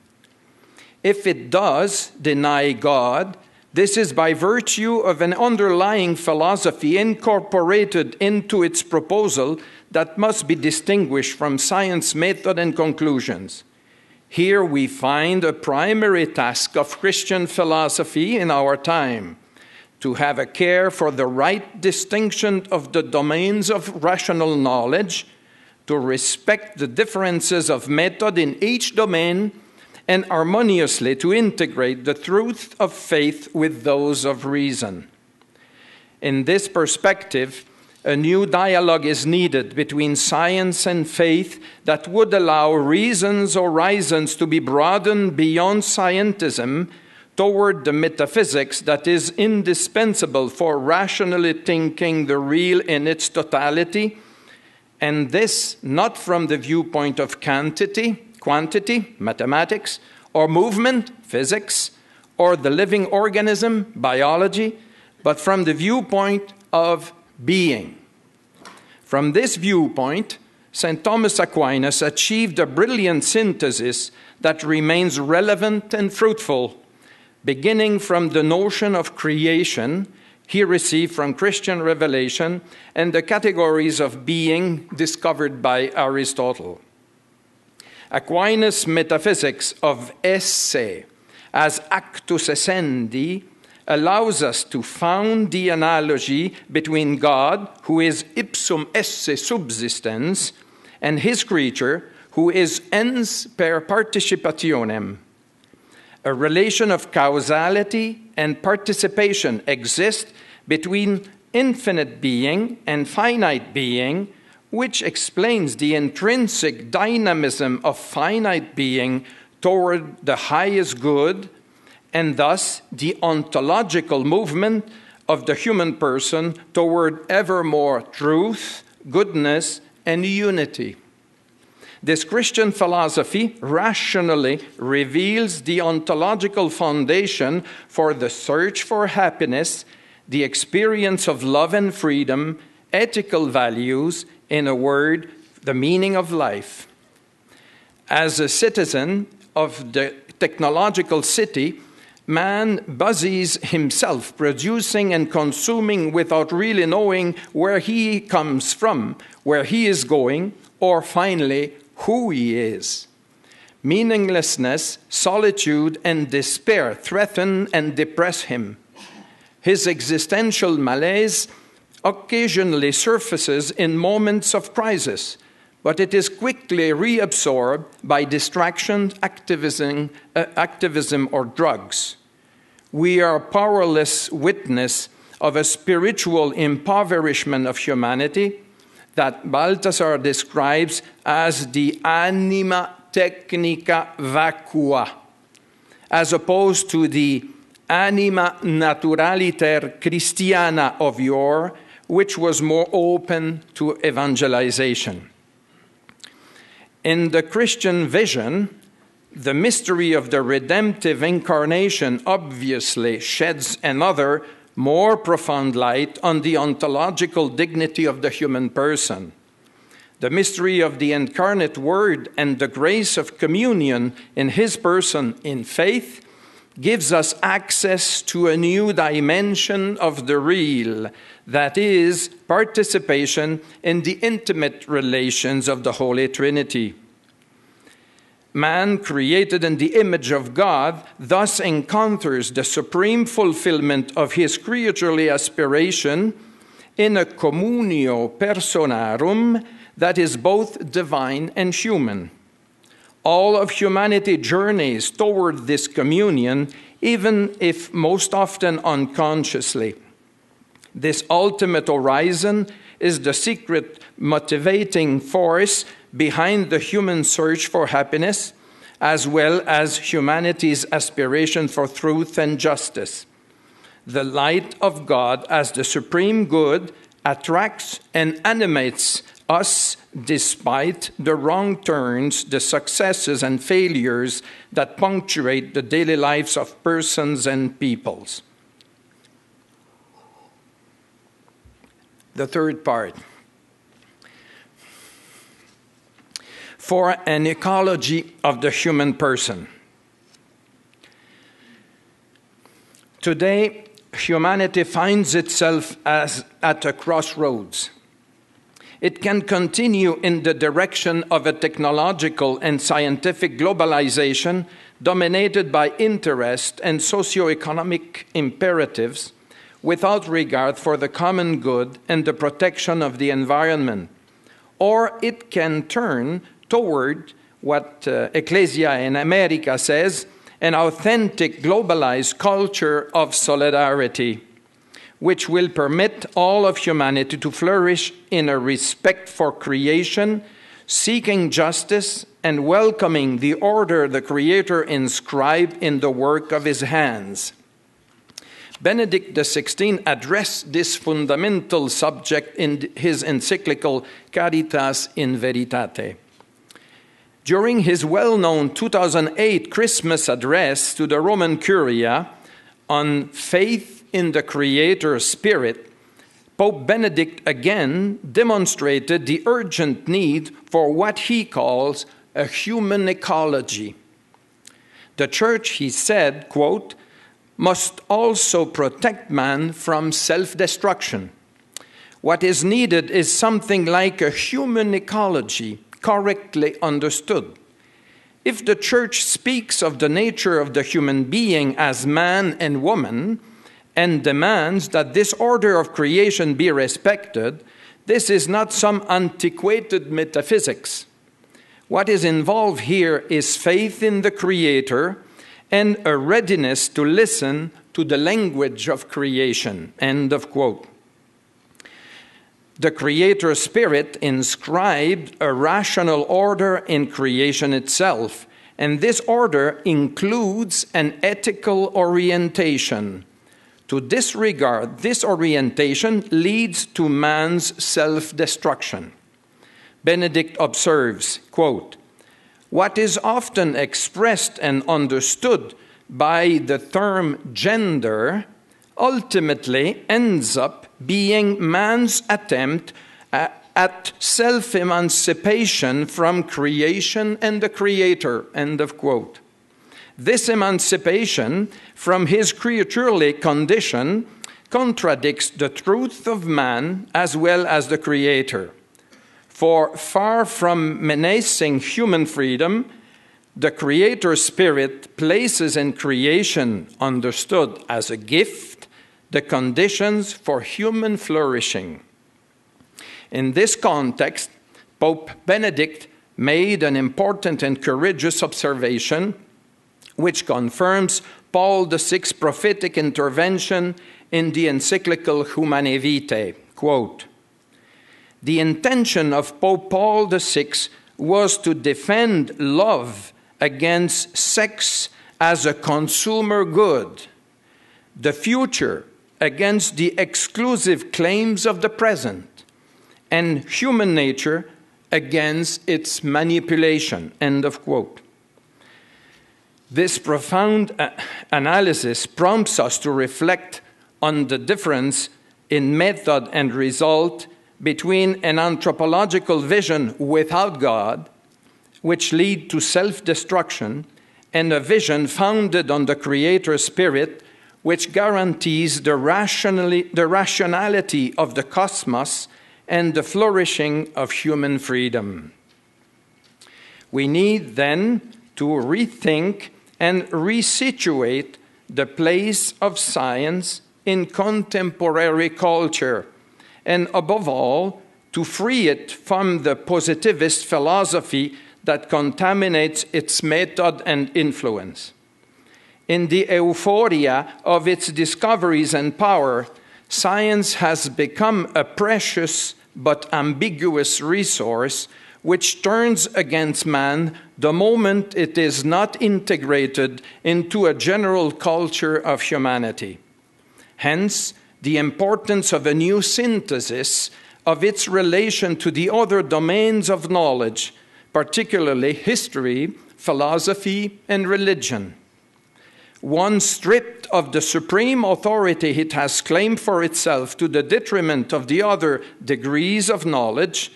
If it does deny God, this is by virtue of an underlying philosophy incorporated into its proposal that must be distinguished from science method and conclusions. Here we find a primary task of Christian philosophy in our time, to have a care for the right distinction of the domains of rational knowledge, to respect the differences of method in each domain, and harmoniously to integrate the truth of faith with those of reason. In this perspective, a new dialogue is needed between science and faith that would allow reason's horizons to be broadened beyond scientism toward the metaphysics that is indispensable for rationally thinking the real in its totality, and this not from the viewpoint of quantity, mathematics, or movement, physics, or the living organism, biology, but from the viewpoint of being. From this viewpoint, St. Thomas Aquinas achieved a brilliant synthesis that remains relevant and fruitful, beginning from the notion of creation he received from Christian revelation and the categories of being discovered by Aristotle. Aquinas' metaphysics of esse as actus essendi allows us to found the analogy between God, who is ipsum esse subsistens, and his creature, who is ens per participationem. A relation of causality and participation exists between infinite being and finite being, which explains the intrinsic dynamism of finite being toward the highest good, and thus the ontological movement of the human person toward ever more truth, goodness, and unity. This Christian philosophy rationally reveals the ontological foundation for the search for happiness, the experience of love and freedom, ethical values, in a word, the meaning of life. As a citizen of the technological city, man busies himself producing and consuming without really knowing where he comes from, where he is going, or finally, who he is. Meaninglessness, solitude, and despair threaten and depress him. His existential malaise occasionally surfaces in moments of crisis, but it is quickly reabsorbed by distraction, activism, or drugs. We are powerless witness of a spiritual impoverishment of humanity that Balthasar describes as the anima technica vacua, as opposed to the anima naturaliter Christiana of yore, which was more open to evangelization. In the Christian vision, the mystery of the redemptive incarnation obviously sheds another, more profound light on the ontological dignity of the human person. The mystery of the incarnate Word and the grace of communion in his person in faith gives us access to a new dimension of the real, that is, participation in the intimate relations of the Holy Trinity. Man, created in the image of God, thus encounters the supreme fulfillment of his creaturely aspiration in a communio personarum that is both divine and human. All of humanity journeys toward this communion, even if most often unconsciously. This ultimate horizon is the secret motivating force behind the human search for happiness, as well as humanity's aspiration for truth and justice. The light of God as the supreme good attracts and animates us despite the wrong turns, the successes and failures that punctuate the daily lives of persons and peoples. The third part. For an ecology of the human person. Today, humanity finds itself at a crossroads. It can continue in the direction of a technological and scientific globalization dominated by interest and socioeconomic imperatives without regard for the common good and the protection of the environment. Or it can turn toward what Ecclesia in America says, an authentic globalized culture of solidarity, which will permit all of humanity to flourish in a respect for creation, seeking justice and welcoming the order the Creator inscribed in the work of his hands. Benedict XVI addressed this fundamental subject in his encyclical Caritas in Veritate. During his well-known 2008 Christmas address to the Roman Curia on faith in the Creator Spirit, Pope Benedict again demonstrated the urgent need for what he calls a human ecology. The Church, he said, quote, must also protect man from self-destruction. What is needed is something like a human ecology, correctly understood. If the Church speaks of the nature of the human being as man and woman and demands that this order of creation be respected, this is not some antiquated metaphysics. What is involved here is faith in the Creator and a readiness to listen to the language of creation. End of quote. The Creator Spirit inscribed a rational order in creation itself, and this order includes an ethical orientation. To disregard this orientation leads to man's self-destruction. Benedict observes, quote, what is often expressed and understood by the term gender ultimately ends up being man's attempt at self-emancipation from creation and the Creator, end of quote. This emancipation from his creaturely condition contradicts the truth of man as well as the Creator. For far from menacing human freedom, the Creator Spirit places in creation, understood as a gift, the conditions for human flourishing. In this context, Pope Benedict made an important and courageous observation, which confirms Paul VI's prophetic intervention in the encyclical Humanae Vitae. Quote, the intention of Pope Paul VI was to defend love against sex as a consumer good, the future against the exclusive claims of the present, and human nature against its manipulation. End of quote. This profound analysis prompts us to reflect on the difference in method and result between an anthropological vision without God, which lead to self-destruction, and a vision founded on the Creator Spirit, which guarantees the rationality of the cosmos and the flourishing of human freedom. We need then to rethink and resituate the place of science in contemporary culture and above all, to free it from the positivist philosophy that contaminates its method and influence. In the euphoria of its discoveries and power, science has become a precious but ambiguous resource which turns against man the moment it is not integrated into a general culture of humanity. Hence, the importance of a new synthesis of its relation to the other domains of knowledge, particularly history, philosophy, and religion. One stripped of the supreme authority it has claimed for itself to the detriment of the other degrees of knowledge,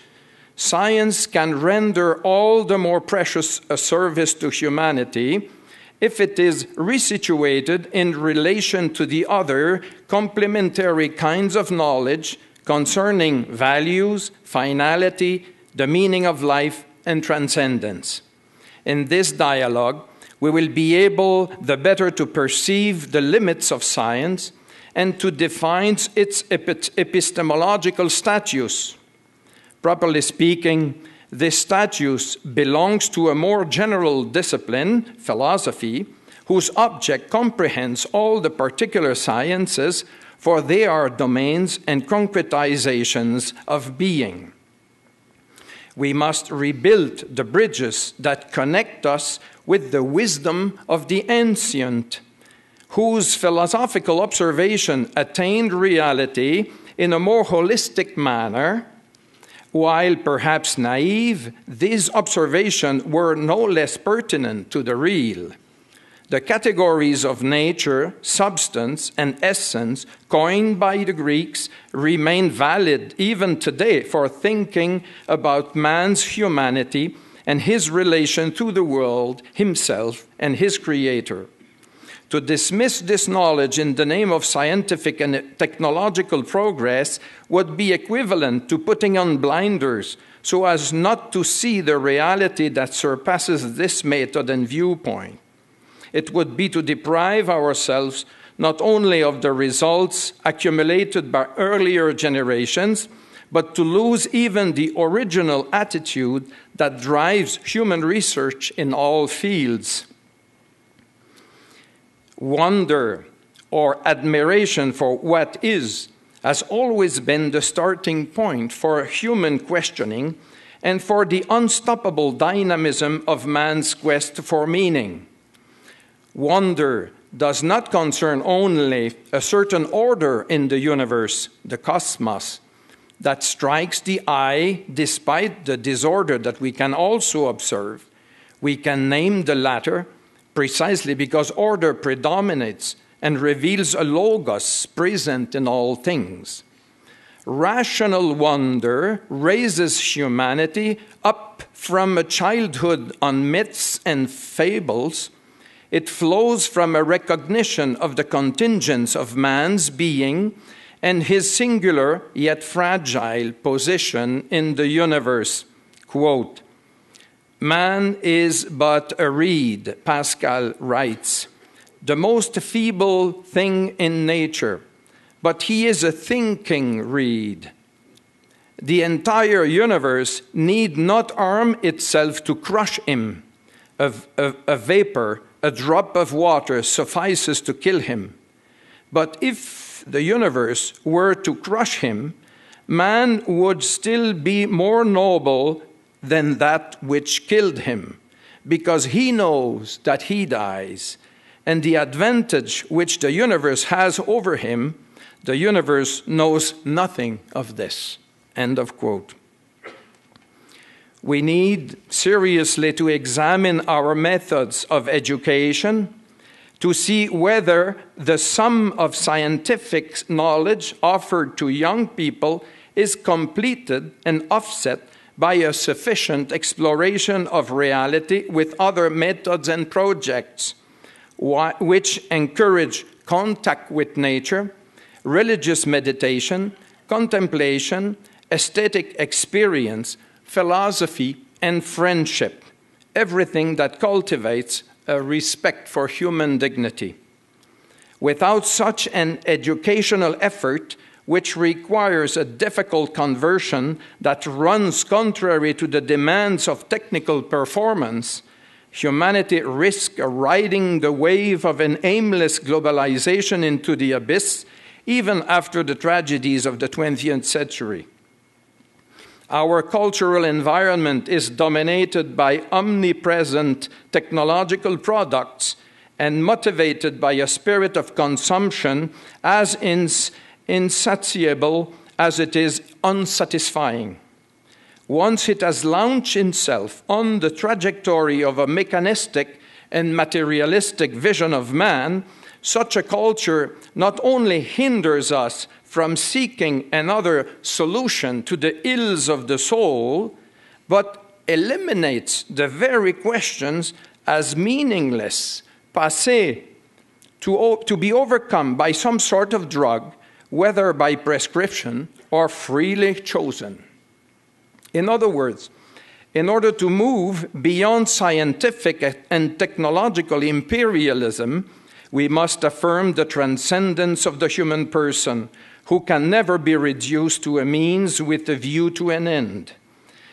science can render all the more precious a service to humanity if it is resituated in relation to the other complementary kinds of knowledge concerning values, finality, the meaning of life, and transcendence. In this dialogue, we will be able the better to perceive the limits of science and to define its epistemological status. Properly speaking, this status belongs to a more general discipline, philosophy, whose object comprehends all the particular sciences, for they are domains and concretizations of being. We must rebuild the bridges that connect us with the wisdom of the ancient, whose philosophical observation attained reality in a more holistic manner. While perhaps naive, these observations were no less pertinent to the real. The categories of nature, substance, and essence coined by the Greeks remain valid even today for thinking about man's humanity and his relation to the world, himself, and his creator. To dismiss this knowledge in the name of scientific and technological progress would be equivalent to putting on blinders so as not to see the reality that surpasses this method and viewpoint. It would be to deprive ourselves not only of the results accumulated by earlier generations, but to lose even the original attitude that drives human research in all fields. Wonder or admiration for what is has always been the starting point for human questioning and for the unstoppable dynamism of man's quest for meaning. Wonder does not concern only a certain order in the universe, the cosmos, that strikes the eye despite the disorder that we can also observe. We can name the latter precisely because order predominates and reveals a logos present in all things. Rational wonder raises humanity up from a childhood on myths and fables. It flows from a recognition of the contingents of man's being and his singular yet fragile position in the universe. Quote, "Man is but a reed," Pascal writes, "the most feeble thing in nature, but he is a thinking reed. The entire universe need not arm itself to crush him. A vapor, a drop of water suffices to kill him. But if the universe were to crush him, man would still be more noble than that which killed him, because he knows that he dies, and the advantage which the universe has over him, the universe knows nothing of this." End of quote. We need seriously to examine our methods of education to see whether the sum of scientific knowledge offered to young people is completed and offset by a sufficient exploration of reality with other methods and projects, which encourage contact with nature, religious meditation, contemplation, aesthetic experience, philosophy, and friendship, everything that cultivates a respect for human dignity. Without such an educational effort, which requires a difficult conversion that runs contrary to the demands of technical performance, humanity risks riding the wave of an aimless globalization into the abyss, even after the tragedies of the 20th century. Our cultural environment is dominated by omnipresent technological products and motivated by a spirit of consumption as insatiable as it is unsatisfying. Once it has launched itself on the trajectory of a mechanistic and materialistic vision of man, such a culture not only hinders us from seeking another solution to the ills of the soul, but eliminates the very questions as meaningless, passé, to be overcome by some sort of drug, whether by prescription or freely chosen. In other words, in order to move beyond scientific and technological imperialism, we must affirm the transcendence of the human person, who can never be reduced to a means with a view to an end.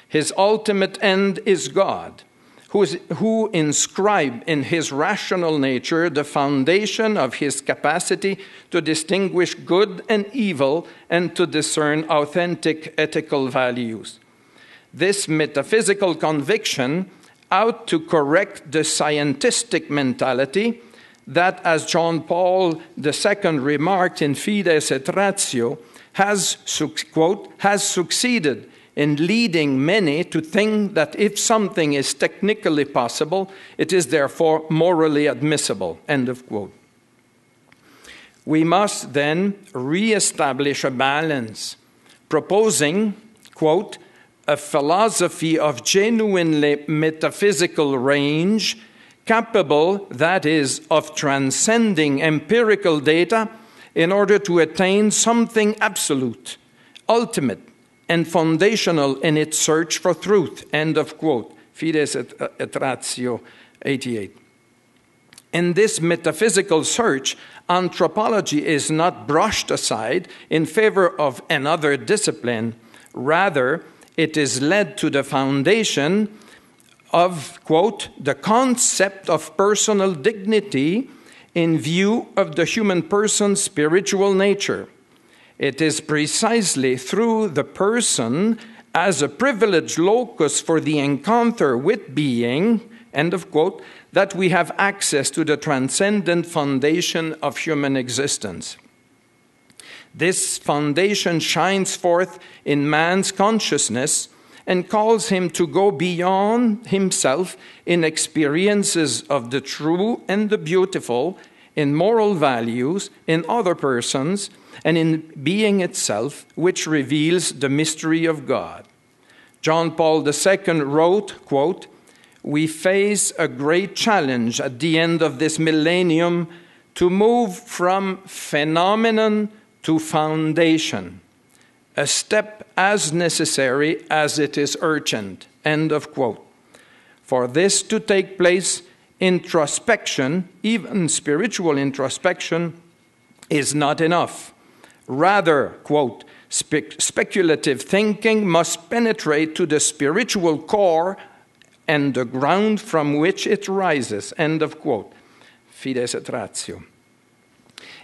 His ultimate end is God, who inscribed in his rational nature the foundation of his capacity to distinguish good and evil and to discern authentic ethical values. This metaphysical conviction ought to correct the scientistic mentality that, as John Paul II remarked in Fides et Ratio, has succeeded in leading many to think that if something is technically possible, it is therefore morally admissible, end of quote. We must then re-establish a balance, proposing, quote, a philosophy of genuinely metaphysical range, capable, that is, of transcending empirical data in order to attain something absolute, ultimate, and foundational in its search for truth, end of quote, Fides et Ratio 88. In this metaphysical search, anthropology is not brushed aside in favor of another discipline. Rather, it is led to the foundation of, quote, the concept of personal dignity in view of the human person's spiritual nature. It is precisely through the person as a privileged locus for the encounter with being, end of quote, that we have access to the transcendent foundation of human existence. This foundation shines forth in man's consciousness and calls him to go beyond himself in experiences of the true and the beautiful, in moral values, in other persons, and in being itself, which reveals the mystery of God. John Paul II wrote, quote, "We face a great challenge at the end of this millennium to move from phenomenon to foundation, a step as necessary as it is urgent," end of quote. For this to take place, introspection, even spiritual introspection, is not enough. Rather, quote, speculative thinking must penetrate to the spiritual core and the ground from which it rises, end of quote, Fides et Ratio.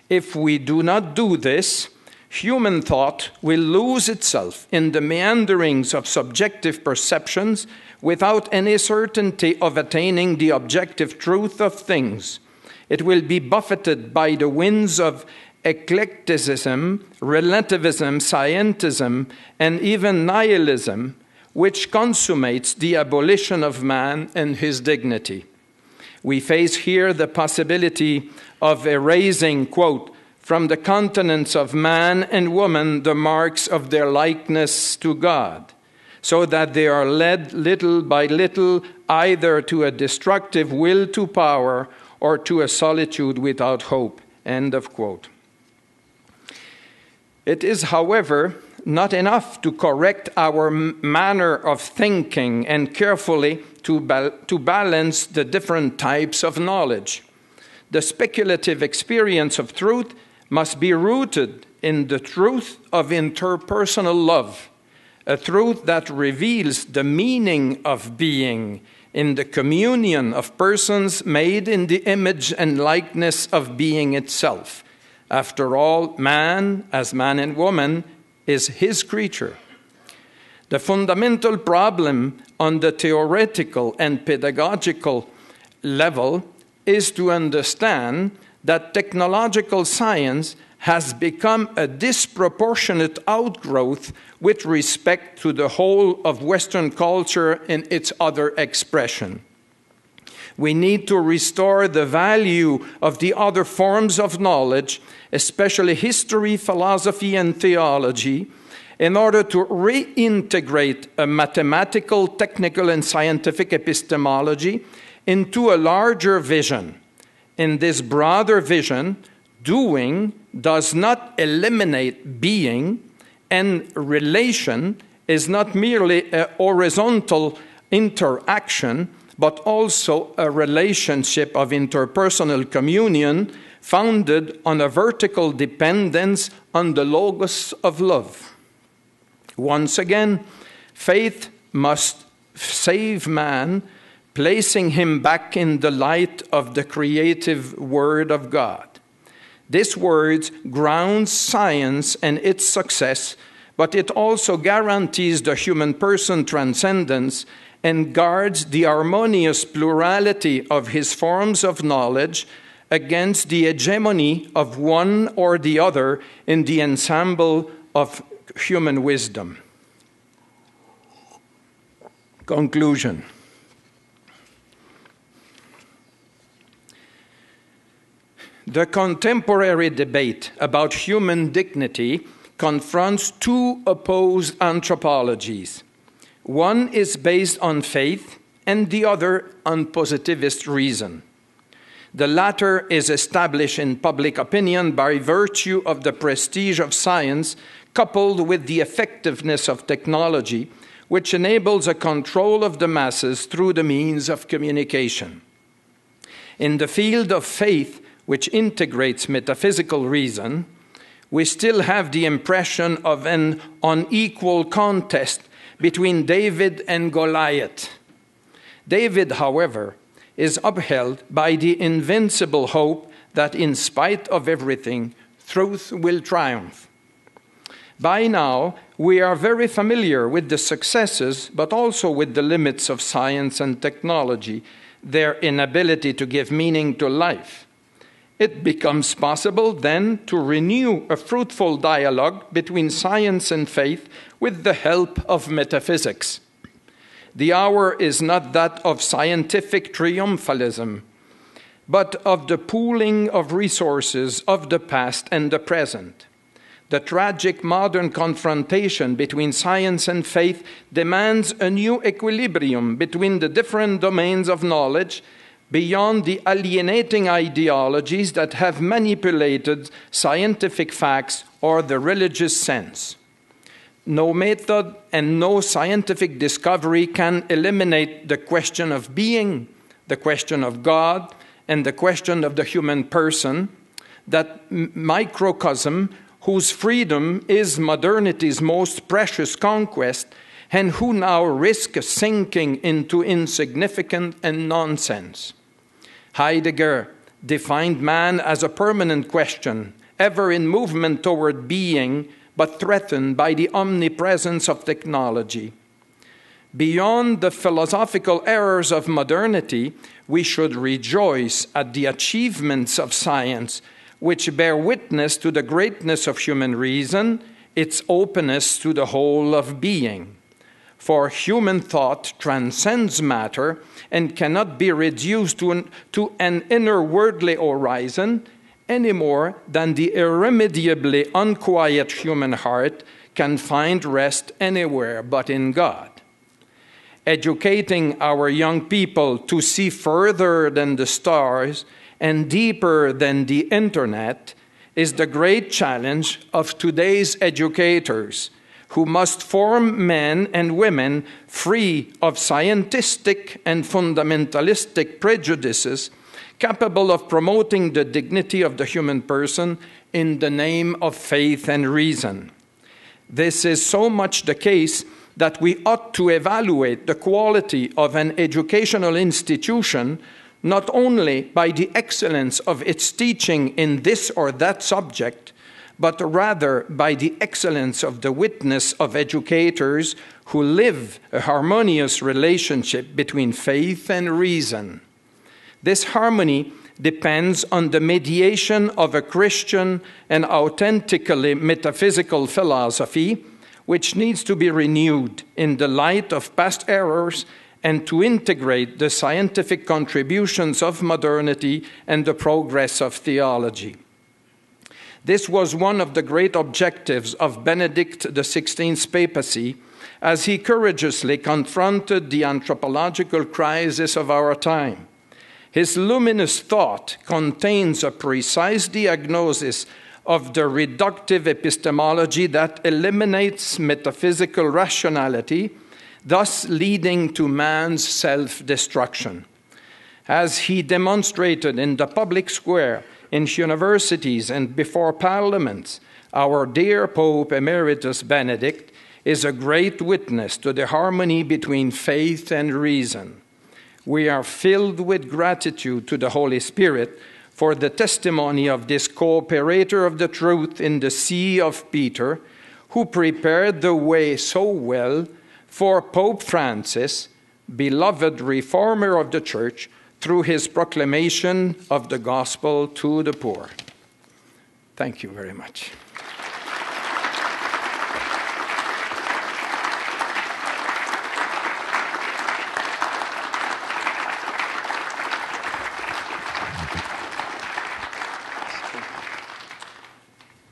If we do not do this, human thought will lose itself in the meanderings of subjective perceptions without any certainty of attaining the objective truth of things. It will be buffeted by the winds of eclecticism, relativism, scientism, and even nihilism, which consummates the abolition of man and his dignity. We face here the possibility of erasing, quote, from the continents of man and woman the marks of their likeness to God, so that they are led little by little either to a destructive will to power or to a solitude without hope, end of quote. It is, however, not enough to correct our manner of thinking and carefully to balance the different types of knowledge. The speculative experience of truth must be rooted in the truth of interpersonal love, a truth that reveals the meaning of being in the communion of persons made in the image and likeness of being itself. After all, man, as man and woman, is his creature. The fundamental problem on the theoretical and pedagogical level is to understand that technological science has become a disproportionate outgrowth with respect to the whole of Western culture in its other expression. We need to restore the value of the other forms of knowledge, especially history, philosophy, and theology, in order to reintegrate a mathematical, technical, and scientific epistemology into a larger vision. In this broader vision, doing does not eliminate being, and relation is not merely a horizontal interaction, but also a relationship of interpersonal communion founded on a vertical dependence on the logos of love. Once again, faith must save man, placing him back in the light of the creative Word of God. This word grounds science and its success, but it also guarantees the human person transcendence and guards the harmonious plurality of his forms of knowledge against the hegemony of one or the other in the ensemble of human wisdom. Conclusion. The contemporary debate about human dignity confronts two opposed anthropologies. One is based on faith and the other on positivist reason. The latter is established in public opinion by virtue of the prestige of science coupled with the effectiveness of technology, which enables a control of the masses through the means of communication. In the field of faith, which integrates metaphysical reason, we still have the impression of an unequal contest between David and Goliath. David, however, is upheld by the invincible hope that in spite of everything, truth will triumph. By now, we are very familiar with the successes, but also with the limits of science and technology, their inability to give meaning to life. It becomes possible then to renew a fruitful dialogue between science and faith with the help of metaphysics. The hour is not that of scientific triumphalism, but of the pooling of resources of the past and the present. The tragic modern confrontation between science and faith demands a new equilibrium between the different domains of knowledge beyond the alienating ideologies that have manipulated scientific facts or the religious sense. No method and no scientific discovery can eliminate the question of being, the question of God, and the question of the human person, that microcosm whose freedom is modernity's most precious conquest and who now risk sinking into insignificance and nonsense. Heidegger defined man as a permanent question, ever in movement toward being, but threatened by the omnipresence of technology. Beyond the philosophical errors of modernity, we should rejoice at the achievements of science, which bear witness to the greatness of human reason, its openness to the whole of being. For human thought transcends matter and cannot be reduced to an inner worldly horizon any more than the irremediably unquiet human heart can find rest anywhere but in God. Educating our young people to see further than the stars and deeper than the internet is the great challenge of today's educators, who must form men and women free of scientistic and fundamentalistic prejudices, capable of promoting the dignity of the human person in the name of faith and reason. This is so much the case that we ought to evaluate the quality of an educational institution not only by the excellence of its teaching in this or that subject, but rather by the excellence of the witness of educators who live a harmonious relationship between faith and reason. This harmony depends on the mediation of a Christian and authentically metaphysical philosophy, which needs to be renewed in the light of past errors and to integrate the scientific contributions of modernity and the progress of theology. This was one of the great objectives of Benedict XVI's papacy as he courageously confronted the anthropological crisis of our time. His luminous thought contains a precise diagnosis of the reductive epistemology that eliminates metaphysical rationality, thus leading to man's self-destruction. As he demonstrated in the public square, in universities, and before parliaments, our dear Pope Emeritus Benedict is a great witness to the harmony between faith and reason. We are filled with gratitude to the Holy Spirit for the testimony of this cooperator of the truth in the See of Peter, who prepared the way so well for Pope Francis, beloved reformer of the Church, through his proclamation of the gospel to the poor. Thank you very much.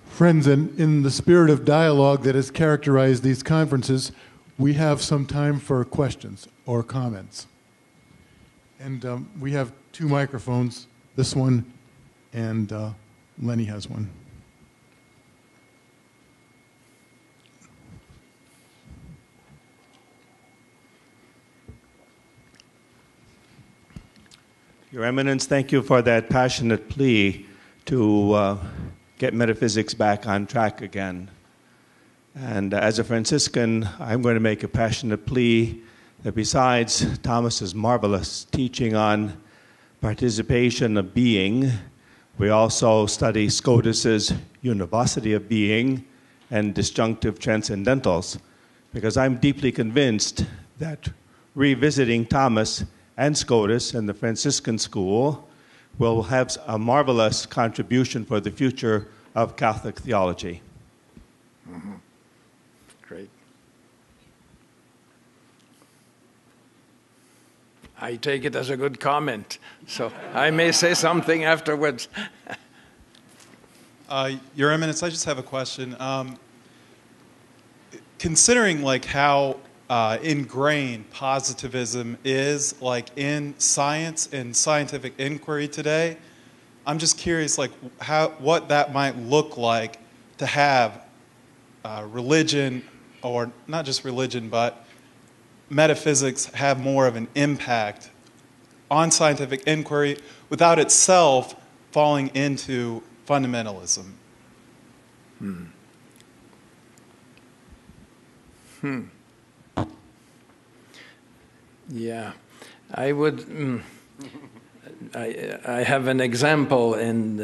Friends, and in the spirit of dialogue that has characterized these conferences, we have some time for questions or comments. And we have two microphones, this one and Lenny has one. Your Eminence, thank you for that passionate plea to get metaphysics back on track again. And as a Franciscan, I'm going to make a passionate plea that besides Thomas's marvelous teaching on participation of being, we also study Scotus's univocity of being and disjunctive transcendentals, because I'm deeply convinced that revisiting Thomas and Scotus and the Franciscan school will have a marvelous contribution for the future of Catholic theology. Mm-hmm. Great. I take it as a good comment, so I may say something afterwards. Your Eminence, I just have a question. Considering like how ingrained positivism is like in science and scientific inquiry today, I'm just curious like what that might look like to have religion, or not just religion, but metaphysics have more of an impact on scientific inquiry without itself falling into fundamentalism. Yeah, I would. I have an example, and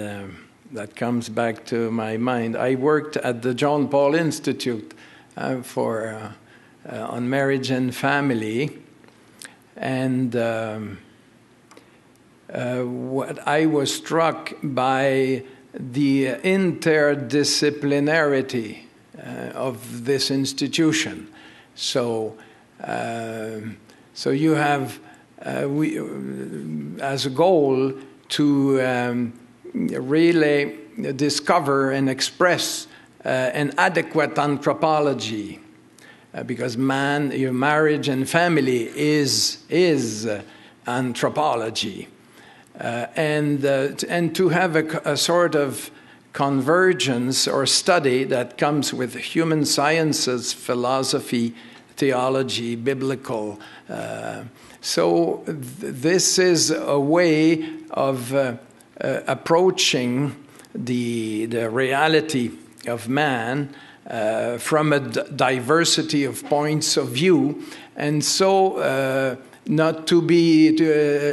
that comes back to my mind. I worked at the John Paul Institute on marriage and family, and what I was struck by the interdisciplinarity of this institution. So you have as a goal to really discover and express an adequate anthropology, because your marriage and family is anthropology, and to have a sort of convergence or study that comes with human sciences, philosophy, theology, biblical. So this is a way of approaching the reality of man from a diversity of points of view, and so not to be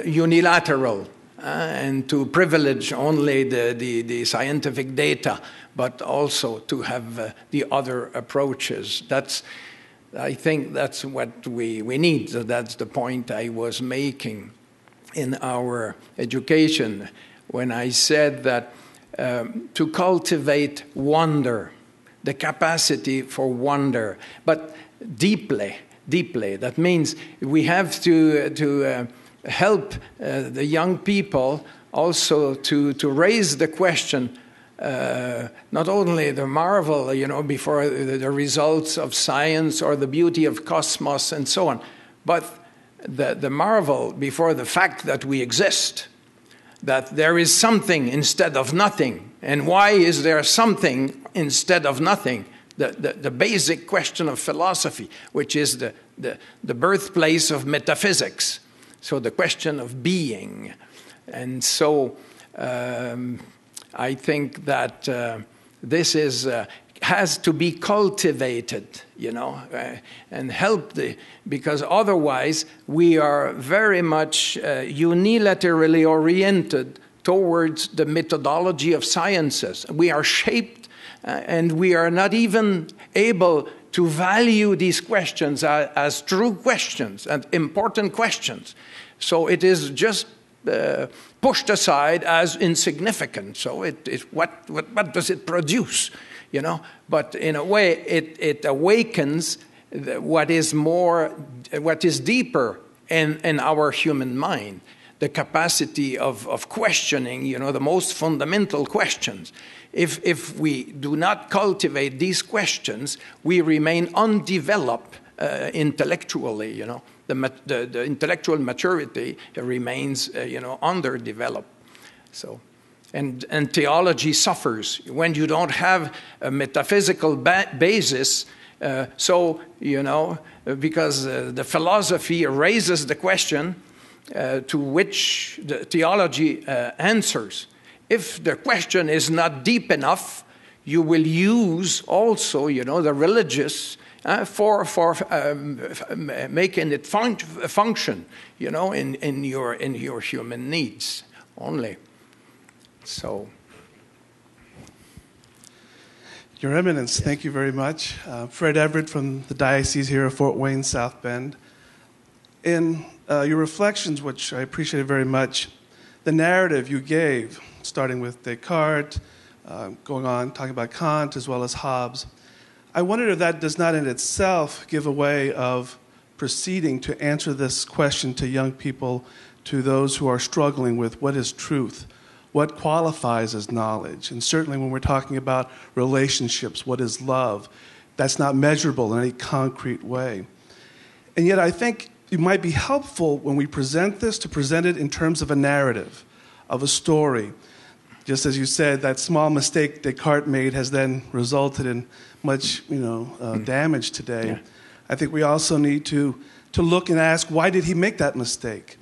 unilateral and to privilege only the scientific data, but also to have the other approaches. I think that's what we need. So that's the point I was making in our education when I said that to cultivate wonder, the capacity for wonder, but deeply. That means we have to help the young people also to raise the question, not only the marvel, before the results of science or the beauty of cosmos and so on, but the marvel before the fact that we exist, that there is something instead of nothing. And why is there something instead of nothing? The basic question of philosophy, which is the birthplace of metaphysics. So the question of being. And so I think that this has to be cultivated, and helped, because otherwise we are very much unilaterally oriented towards the methodology of sciences. We are shaped and we are not even able to value these questions as true questions and important questions. So it is just pushed aside as insignificant. So what does it produce? But in a way, it awakens what is deeper in our human mind, the capacity of questioning, the most fundamental questions. If we do not cultivate these questions, we remain undeveloped intellectually. The intellectual maturity remains, underdeveloped. So. And theology suffers when you don't have a metaphysical basis. Because the philosophy raises the question to which the theology answers. If the question is not deep enough, you will use also, the religious for making it function, in your human needs only. So, Your Eminence, thank you very much. Fred Everett from the Diocese here of Fort Wayne, South Bend. In your reflections, which I appreciated very much, the narrative you gave, starting with Descartes, going on, talking about Kant as well as Hobbes, I wondered if that does not in itself give a way of proceeding to answer this question to young people, to those who are struggling with what is truth. What qualifies as knowledge? And certainly when we're talking about relationships, what is love? That's not measurable in any concrete way. And yet I think it might be helpful when we present this to present it in terms of a narrative, of a story. Just as you said, that small mistake Descartes made has then resulted in much damage today. Yeah. I think we also need to look and ask, why did he make that mistake?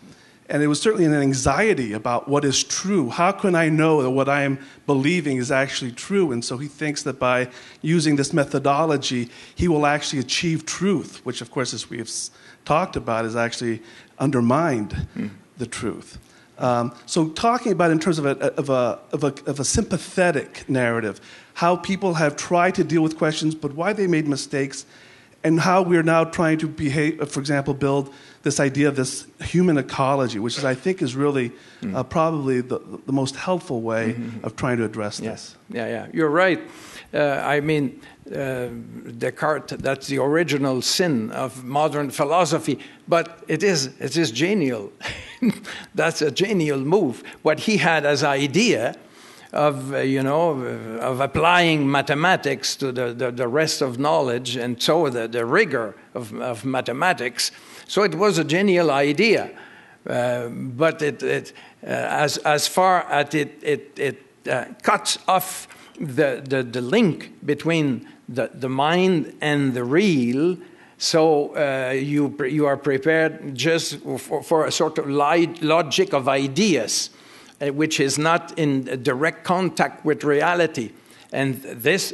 And it was certainly an anxiety about what is true. How can I know that what I am believing is actually true? And so he thinks that by using this methodology, he will actually achieve truth, which, of course, as we have talked about, is actually undermined the truth. So talking about in terms of a sympathetic narrative, how people have tried to deal with questions, but why they made mistakes, and how we're now trying to behave, for example, build this idea of this human ecology, which is, I think, is really probably the most helpful way of trying to address this. Yeah, you're right. Descartes, that's the original sin of modern philosophy, but it is genial. That's a genial move. What he had as idea of applying mathematics to the rest of knowledge, and so the rigor of mathematics. So it was a genial idea, but as far as it cuts off the link between the mind and the real. So you are prepared just for a sort of logic of ideas, which is not in direct contact with reality. And this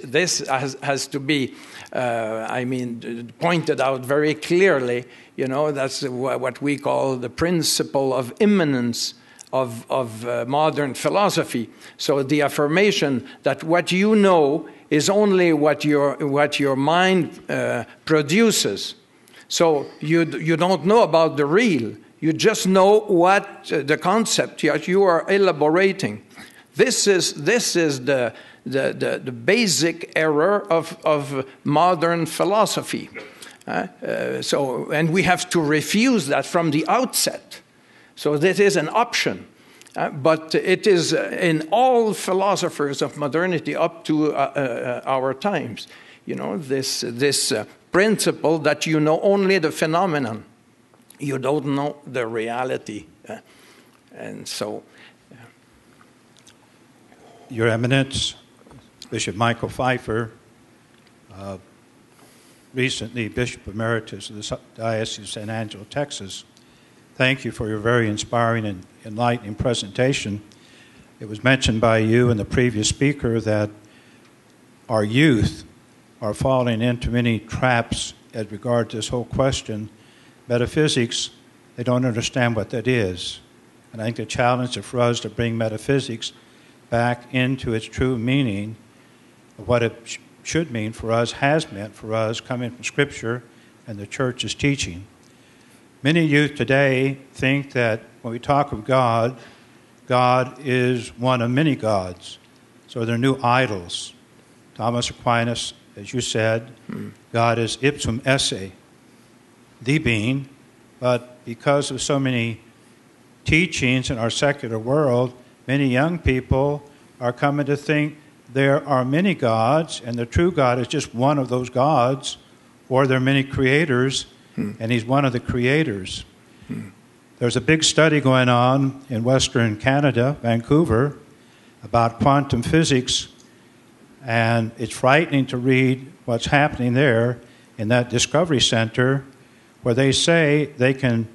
has to be, pointed out very clearly. You know, that's what we call the principle of imminence of modern philosophy. So the affirmation that what you know is only what your mind produces. So you don't know about the real. You just know what the concept you are elaborating. This is the basic error of modern philosophy. And we have to refuse that from the outset. So this is an option. But it is in all philosophers of modernity up to our times. You know, this principle that you know only the phenomenon. You don't know the reality. And so... Your Eminence, Bishop Michael Pfeiffer, recently Bishop Emeritus of the Diocese of San Angelo, Texas. Thank you for your very inspiring and enlightening presentation. It was mentioned by you and the previous speaker that our youth are falling into many traps as regard to this whole question. Metaphysics, they don't understand what that is. And I think the challenge is for us to bring metaphysics back into its true meaning of what it should mean for us, has meant for us, coming from Scripture and the Church's teaching. Many youth today think that when we talk of God, God is one of many gods. So they're new idols. Thomas Aquinas, as you said, God is ipsum esse, the being. But because of so many teachings in our secular world, many young people are coming to think there are many gods, and the true God is just one of those gods, or there are many creators, and he's one of the creators. There's a big study going on in Western Canada, Vancouver, about quantum physics, and it's frightening to read what's happening there in that Discovery Center, where they say they can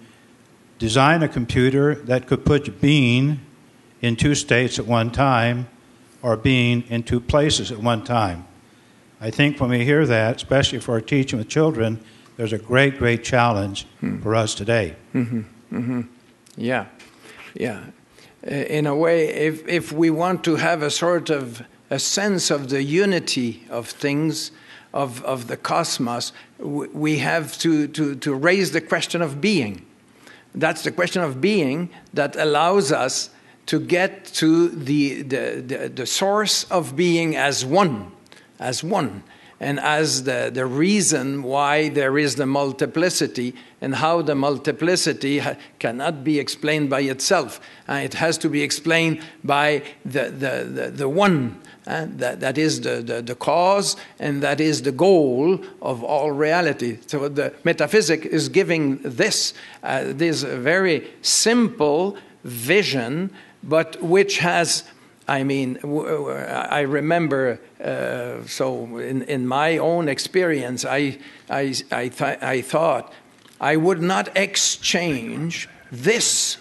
design a computer that could put being in two states at one time, or being in two places at one time. I think when we hear that, especially for our teaching with children, there's a great, great challenge for us today. Yeah. In a way, if we want to have a sort of a sense of the unity of things, of the cosmos, we have to raise the question of being. That's the question of being that allows us to get to the source of being as one, and as the reason why there is the multiplicity, and how the multiplicity cannot be explained by itself. It has to be explained by the one, that is the cause, and that is the goal of all reality. So the metaphysic is giving this very simple vision, but which has, I remember, so in my own experience, I thought I would not exchange this,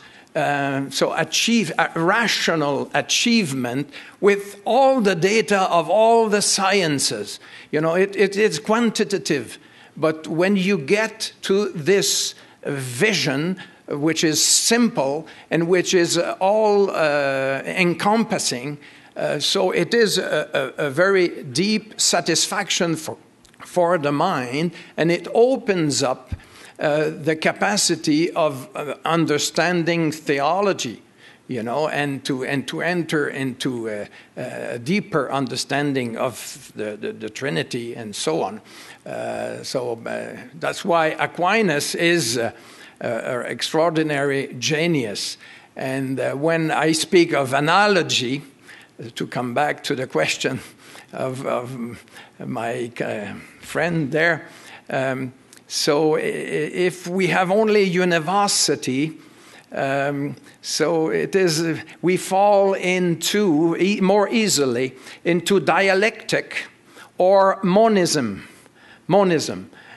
rational achievement with all the data of all the sciences. You know, it's quantitative, but when you get to this vision, which is simple and which is all encompassing. So it is a very deep satisfaction for the mind, and it opens up the capacity of understanding theology, you know, and to enter into a deeper understanding of the Trinity and so on. So that's why Aquinas is an extraordinary genius. And when I speak of analogy, to come back to the question of my friend there, so if we have only univocity, so it is, we fall into, more easily, into dialectic or monism.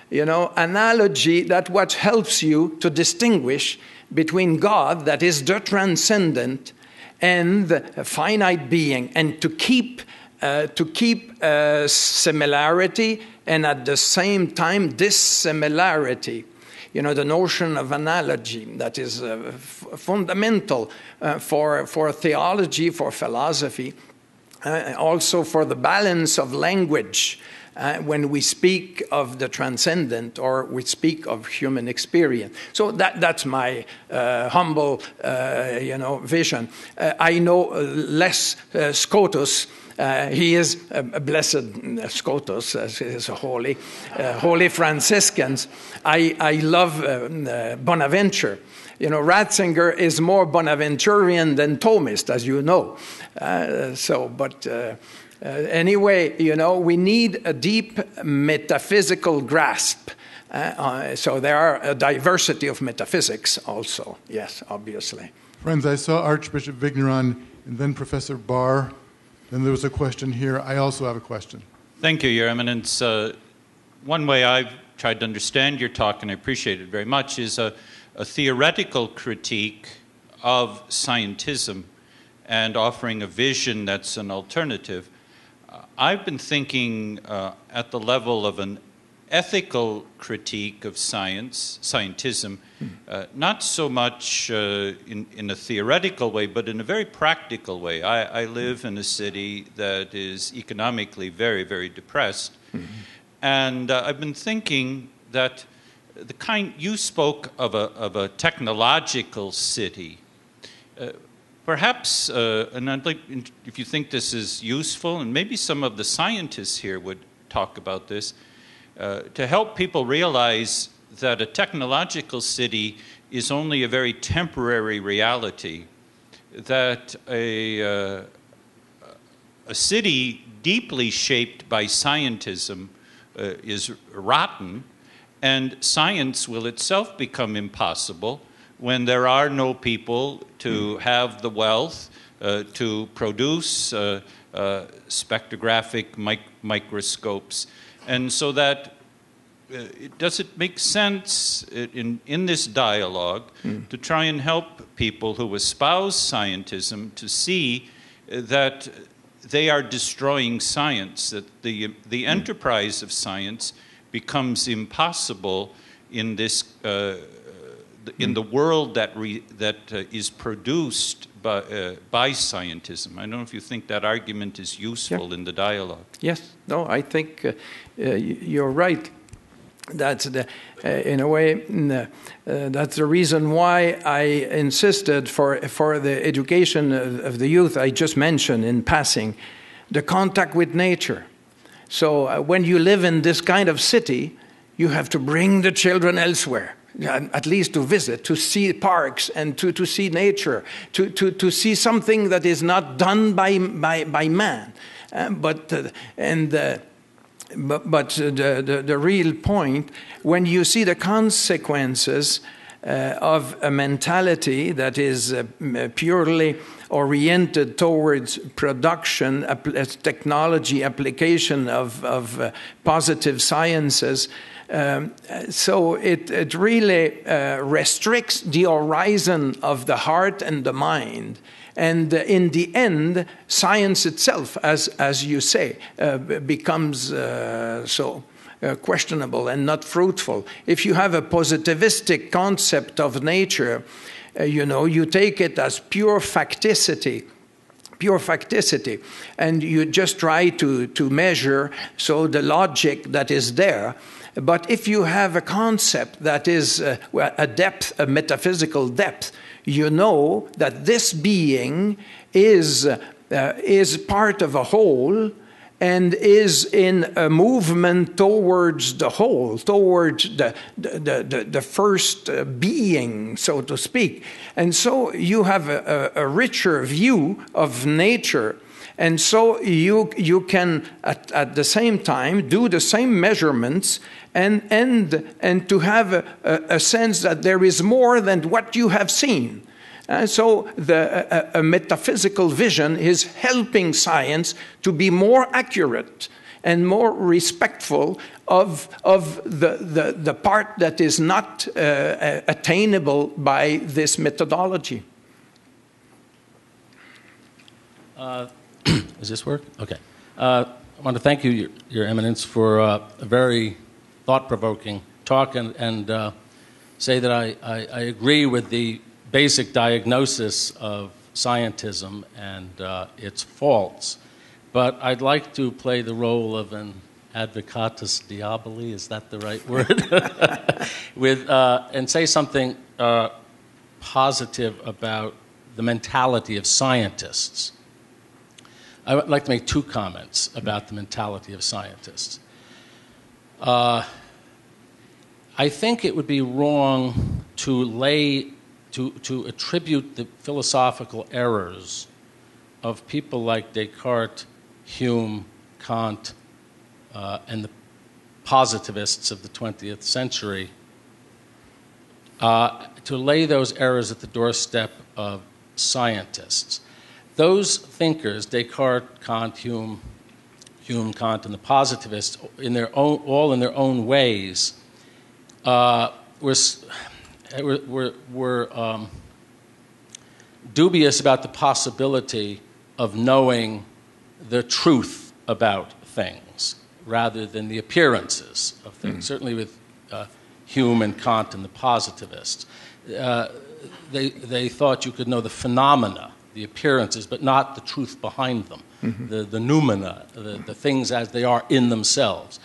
You know, analogy, that what helps you to distinguish between God, that is the transcendent, and a finite being, and to keep similarity and at the same time dissimilarity. You know, the notion of analogy that is fundamental for theology, for philosophy, also for the balance of language when we speak of the transcendent or we speak of human experience. So that's my humble, vision. I know less Scotus. He is a blessed Scotus, as a holy Franciscans. I love Bonaventure. You know, Ratzinger is more Bonaventurian than Thomist, as you know. Anyway, you know, we need a deep metaphysical grasp. So there are a diversity of metaphysics also, yes, obviously. Friends, I saw Archbishop Vigneron and then Professor Barr. Then there was a question here. I also have a question. Thank you, Your Eminence. One way I've tried to understand your talk, and I appreciate it very much, is a theoretical critique of scientism and offering a vision that's an alternative. I've been thinking at the level of an ethical critique of scientism, not so much in a theoretical way, but in a very practical way. I live in a city that is economically very, very depressed, and I've been thinking that the kind you spoke of a technological city. Perhaps, and I'd like, if you think this is useful, and maybe some of the scientists here would talk about this, to help people realize that a technological city is only a very temporary reality, that a city deeply shaped by scientism is rotten, and science will itself become impossible when there are no people to have the wealth to produce spectrographic microscopes. And so that, does it make sense in this dialogue to try and help people who espouse scientism to see that they are destroying science, that the enterprise of science becomes impossible in this in the world that is produced by scientism? I don't know if you think that argument is useful in the dialogue. Yes, no, I think you're right. That's in a way, that's the reason why I insisted for the education of the youth. I just mentioned in passing the contact with nature. So when you live in this kind of city, you have to bring the children elsewhere, at least to visit, to see parks and to see nature, to see something that is not done by man. But the real point, when you see the consequences of a mentality that is purely oriented towards production, technology, application of positive sciences, so it really restricts the horizon of the heart and the mind. And in the end, science itself, as you say, becomes questionable and not fruitful. If you have a positivistic concept of nature, you take it as pure facticity, and you just try to measure the logic that is there. But if you have a concept that is a depth, a metaphysical depth, you know that this being is part of a whole and is in a movement towards the whole, towards the first being, so to speak. And so you have a richer view of nature. And so you can, at the same time, do the same measurements and to have a sense that there is more than what you have seen. So a metaphysical vision is helping science to be more accurate and more respectful of the part that is not attainable by this methodology. Does this work? Okay. I want to thank you, Your Eminence, for a very thought-provoking talk and say that I agree with the basic diagnosis of scientism and its faults. But I'd like to play the role of an advocatus diaboli, is that the right word? And say something positive about the mentality of scientists. I would like to make two comments about the mentality of scientists. I think it would be wrong to attribute the philosophical errors of people like Descartes, Hume, Kant, and the positivists of the 20th century, to lay those errors at the doorstep of scientists. Those thinkers, Descartes, Kant, Hume, Kant, and the positivists, all in their own ways, were dubious about the possibility of knowing the truth about things rather than the appearances of things. Certainly with Hume and Kant and the positivists. They thought you could know the phenomena, the appearances, but not the truth behind them, the noumena, the things as they are in themselves.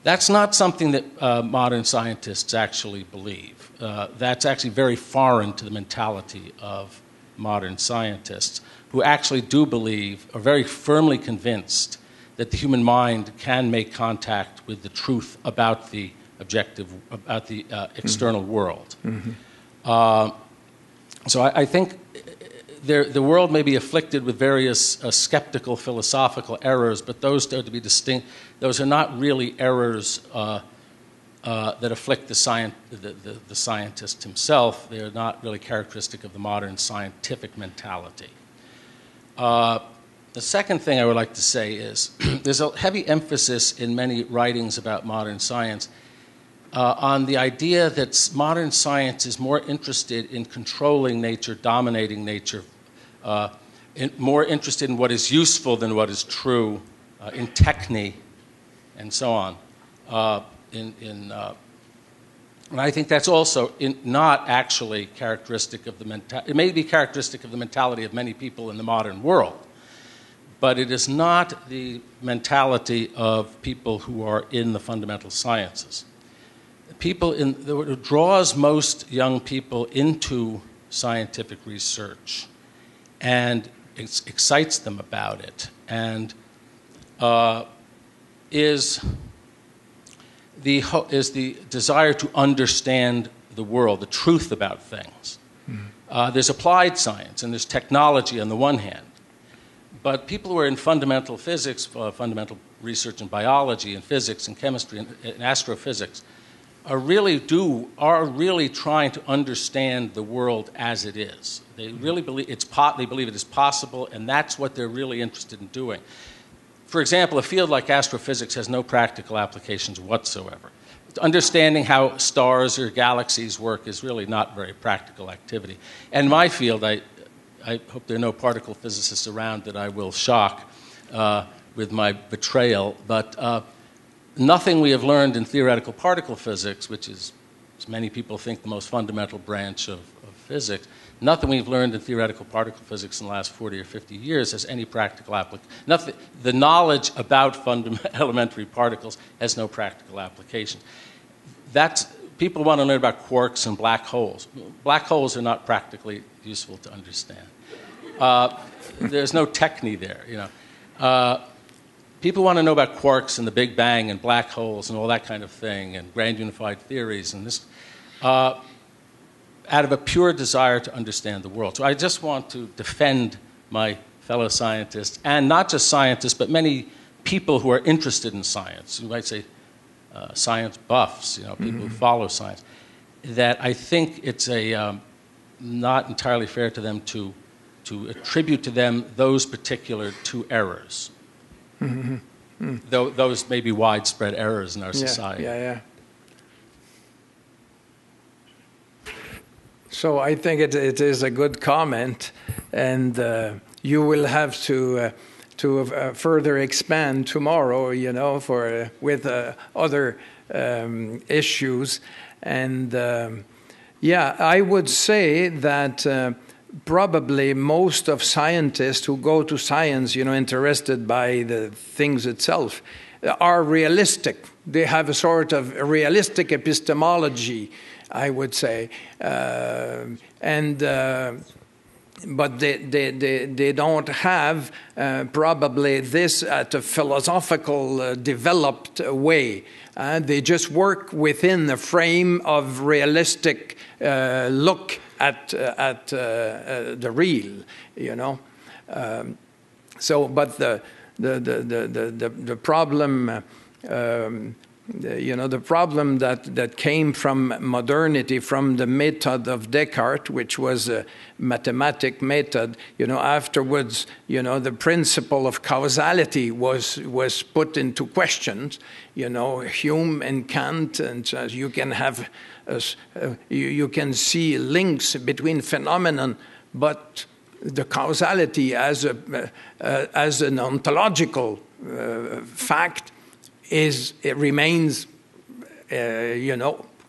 That's not something that modern scientists actually believe. That's actually very foreign to the mentality of modern scientists, who actually do believe, are very firmly convinced, that the human mind can make contact with the truth about the external world. So I think the world may be afflicted with various skeptical philosophical errors, but those are to be distinct. Those are not really errors that afflict the scientist himself. They are not really characteristic of the modern scientific mentality. The second thing I would like to say is there's a heavy emphasis in many writings about modern science on the idea that modern science is more interested in controlling nature, dominating nature, more interested in what is useful than what is true, in techne, and so on. And I think that's also not actually characteristic of the mentality. It may be characteristic of the mentality of many people in the modern world, but it is not the mentality of people who are in the fundamental sciences. What draws most young people into scientific research and excites them about it and is the desire to understand the world, the truth about things. There's applied science and there's technology on the one hand, but people who are in fundamental physics, fundamental research in biology and physics and chemistry and astrophysics, are really trying to understand the world as it is. They really believe they believe it is possible, and that's what they're really interested in doing. For example, a field like astrophysics has no practical applications whatsoever. Understanding how stars or galaxies work is really not very practical activity. And my field, I hope there are no particle physicists around that I will shock with my betrayal, but nothing we have learned in theoretical particle physics, which is, as many people think, the most fundamental branch of physics, nothing we've learned in theoretical particle physics in the last 40 or 50 years has any practical application. The knowledge about elementary particles has no practical application. People want to learn about quarks and black holes. Black holes are not practically useful to understand. There's no techne there, People want to know about quarks and the Big Bang and black holes and all that kind of thing and grand unified theories and this, out of a pure desire to understand the world. So I just want to defend my fellow scientists, and not just scientists, but many people who are interested in science. You might say science buffs, people who follow science. That I think it's not entirely fair to them to attribute to them those particular two errors. Though those may be widespread errors in our society. Yeah. So I think it is a good comment, and you will have to further expand tomorrow, with other issues. And I would say that probably most of scientists who go to science, interested by the things itself, are realistic. They have a sort of realistic epistemology, I would say, but they don't have probably this at a philosophical developed way. They just work within the frame of realistic look at the real, but the problem. The problem that came from modernity, from the method of Descartes, which was a mathematic method, afterwards, the principle of causality was put into questions, Hume and Kant, and you can have, you can see links between phenomenon, but the causality as an ontological fact it remains,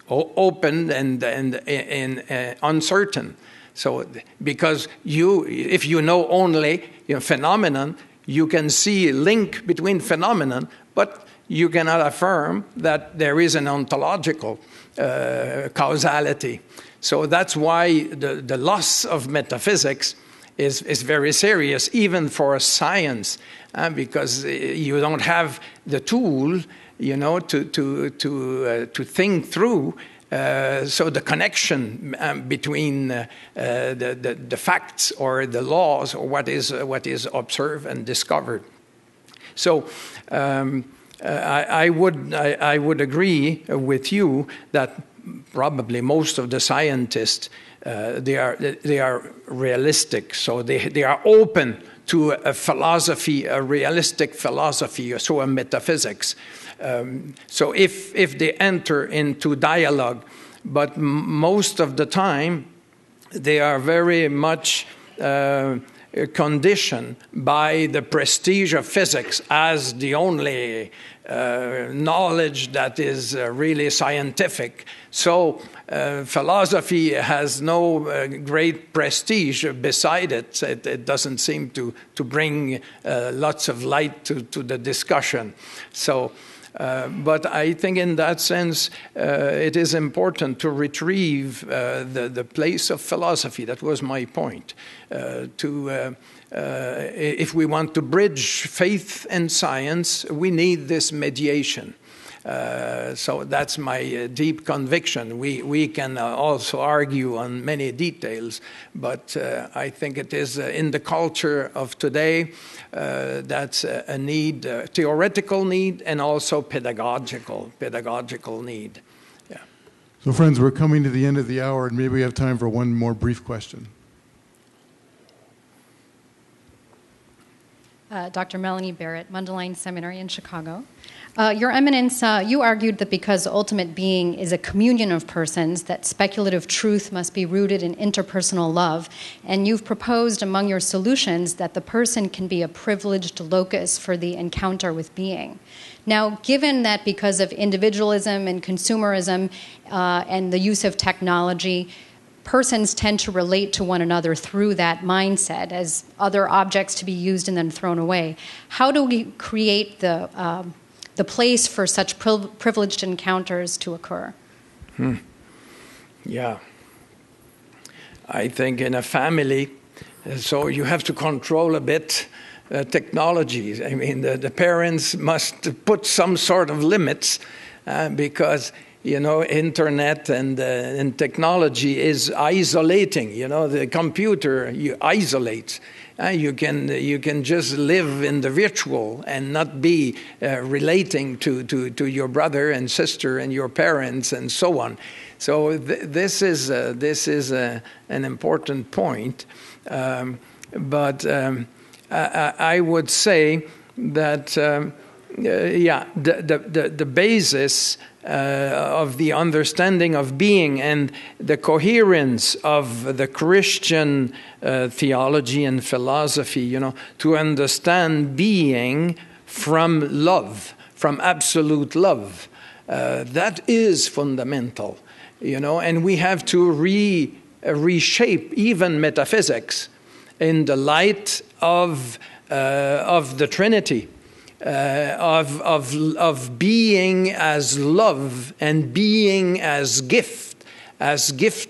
open and uncertain. So, because if you know only phenomenon, you can see a link between phenomenon, but you cannot affirm that there is an ontological causality. So that's why the loss of metaphysics is very serious, even for science, because you don't have the tool, to think through. So the connection between the facts or the laws or what is observed and discovered. So I would agree with you that probably most of the scientists they are realistic, so they are open to a philosophy, a realistic philosophy, so a metaphysics. So if they enter into dialogue, but most of the time they are very much conditioned by the prestige of physics as the only knowledge that is really scientific. So philosophy has no great prestige beside it. It doesn't seem to bring lots of light to the discussion. So, but I think in that sense, it is important to retrieve the place of philosophy. That was my point. If we want to bridge faith and science, we need this mediation. So that's my deep conviction. We can also argue on many details, but I think it is in the culture of today that's a need, theoretical need, and also pedagogical need. Yeah. So friends, we're coming to the end of the hour, and maybe we have time for one more brief question. Dr. Melanie Barrett, Mundelein Seminary in Chicago. Your Eminence, you argued that because ultimate being is a communion of persons, that speculative truth must be rooted in interpersonal love, and you've proposed among your solutions that the person can be a privileged locus for the encounter with being. Now, given that because of individualism and consumerism and the use of technology, persons tend to relate to one another through that mindset as other objects to be used and then thrown away. How do we create the place for such privileged encounters to occur? Yeah. I think in a family, so you have to control a bit technologies. I mean, the parents must put some sort of limits because internet and technology is isolating. The computer, you isolate. You can just live in the virtual and not be relating to your brother and sister and your parents and so on. So this is an important point. But I would say that the basis of the understanding of being and the coherence of the Christian theology and philosophy, to understand being from love, from absolute love. That is fundamental, and we have to reshape even metaphysics in the light of the Trinity, of being as love and being as gift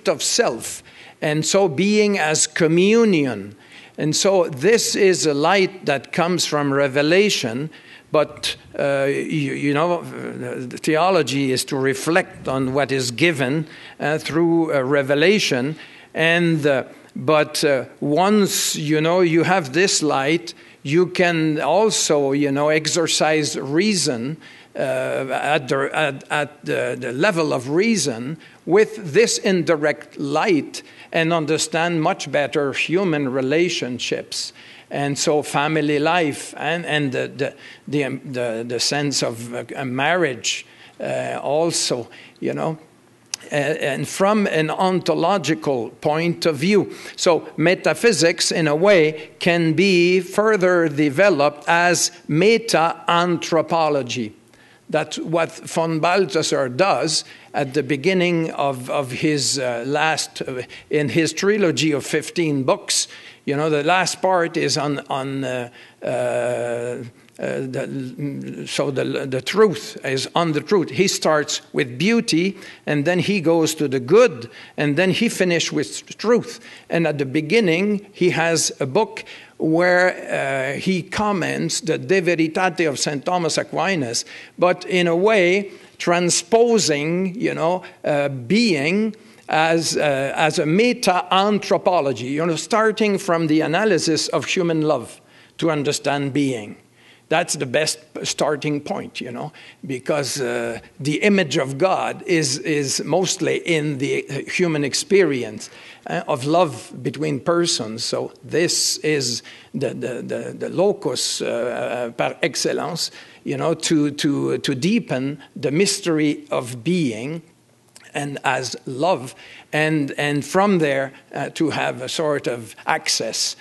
of self, and so being as communion. And so this is a light that comes from revelation, but the theology is to reflect on what is given through revelation. But once you have this light, you can also exercise reason at the level of reason with this indirect light, and understand much better human relationships. And so family life and the sense of marriage also, and from an ontological point of view. So metaphysics, in a way, can be further developed as meta-anthropology. That's what von Balthasar does at the beginning of his in his trilogy of 15 books. The last part is on the truth is on the truth. He starts with beauty, and then he goes to the good, and then he finishes with truth. And at the beginning, he has a book where he comments the De Veritate of St. Thomas Aquinas, but in a way transposing, being as a meta-anthropology, starting from the analysis of human love to understand being. That's the best starting point, because the image of God is mostly in the human experience of love between persons. So this is the locus par excellence, to deepen the mystery of being and as love, and from there to have a sort of access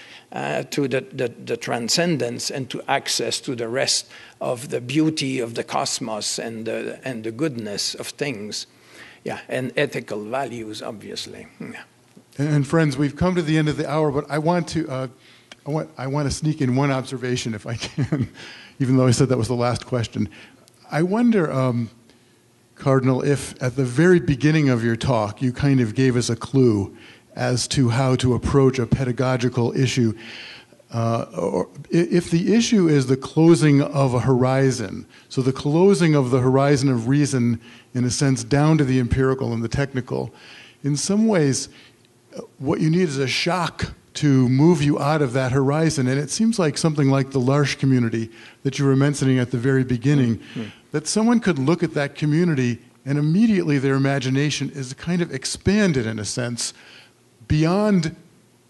to the transcendence, and to access to the rest of the beauty of the cosmos and the goodness of things, and ethical values, obviously. And friends, we've come to the end of the hour, but I want to sneak in one observation, if I can, even though I said that was the last question. I wonder, Cardinal, if at the very beginning of your talk you kind of gave us a clue as to how to approach a pedagogical issue, or if the issue is the closing of a horizon, so the closing of the horizon of reason, in a sense, down to the empirical and the technical, in some ways, what you need is a shock to move you out of that horizon. And it seems like something like the L'Arche community that you were mentioning at the very beginning, that someone could look at that community and immediately their imagination is kind of expanded, in a sense, beyond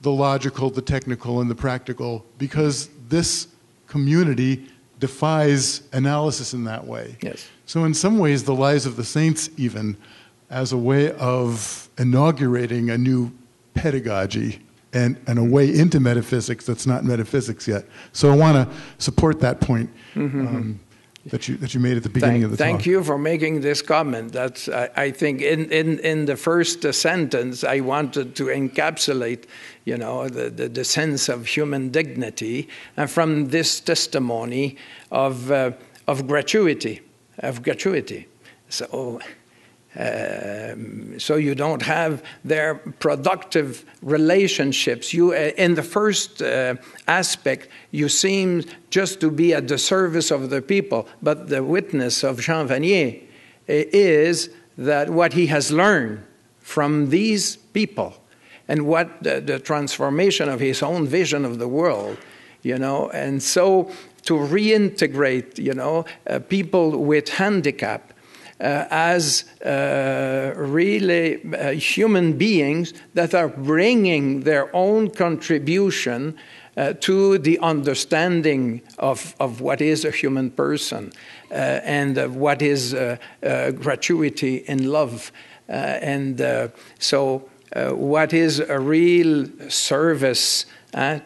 the logical, the technical, and the practical, because this community defies analysis in that way. Yes. So in some ways, the lives of the saints even, as a way of inaugurating a new pedagogy and a way into metaphysics that's not metaphysics yet. So I want to support that point that you made at the beginning of the talk. Thank you for making this comment. That's, I think, in the first sentence, I wanted to encapsulate, the sense of human dignity, and from this testimony of gratuity, So you don't have their productive relationships. You, in the first aspect, you seem just to be at the service of the people. But the witness of Jean Vanier is that what he has learned from these people, and what the transformation of his own vision of the world, and so to reintegrate, people with handicap, as really human beings that are bringing their own contribution to the understanding of what is a human person and what is gratuity in love. So what is a real service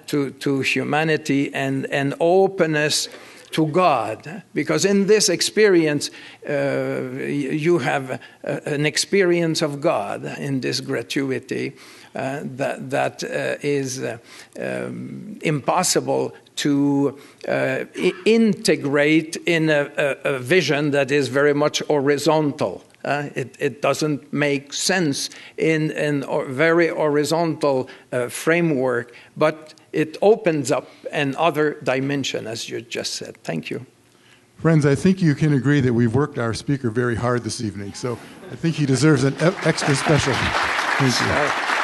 to humanity and openness to God, because in this experience you have an experience of God in this gratuity that is impossible to integrate in a vision that is very much horizontal. It doesn't make sense in a very horizontal framework, but it opens up another dimension, as you just said. Thank you. Friends, I think you can agree that we've worked our speaker very hard this evening, so I think he deserves an extra special thank you.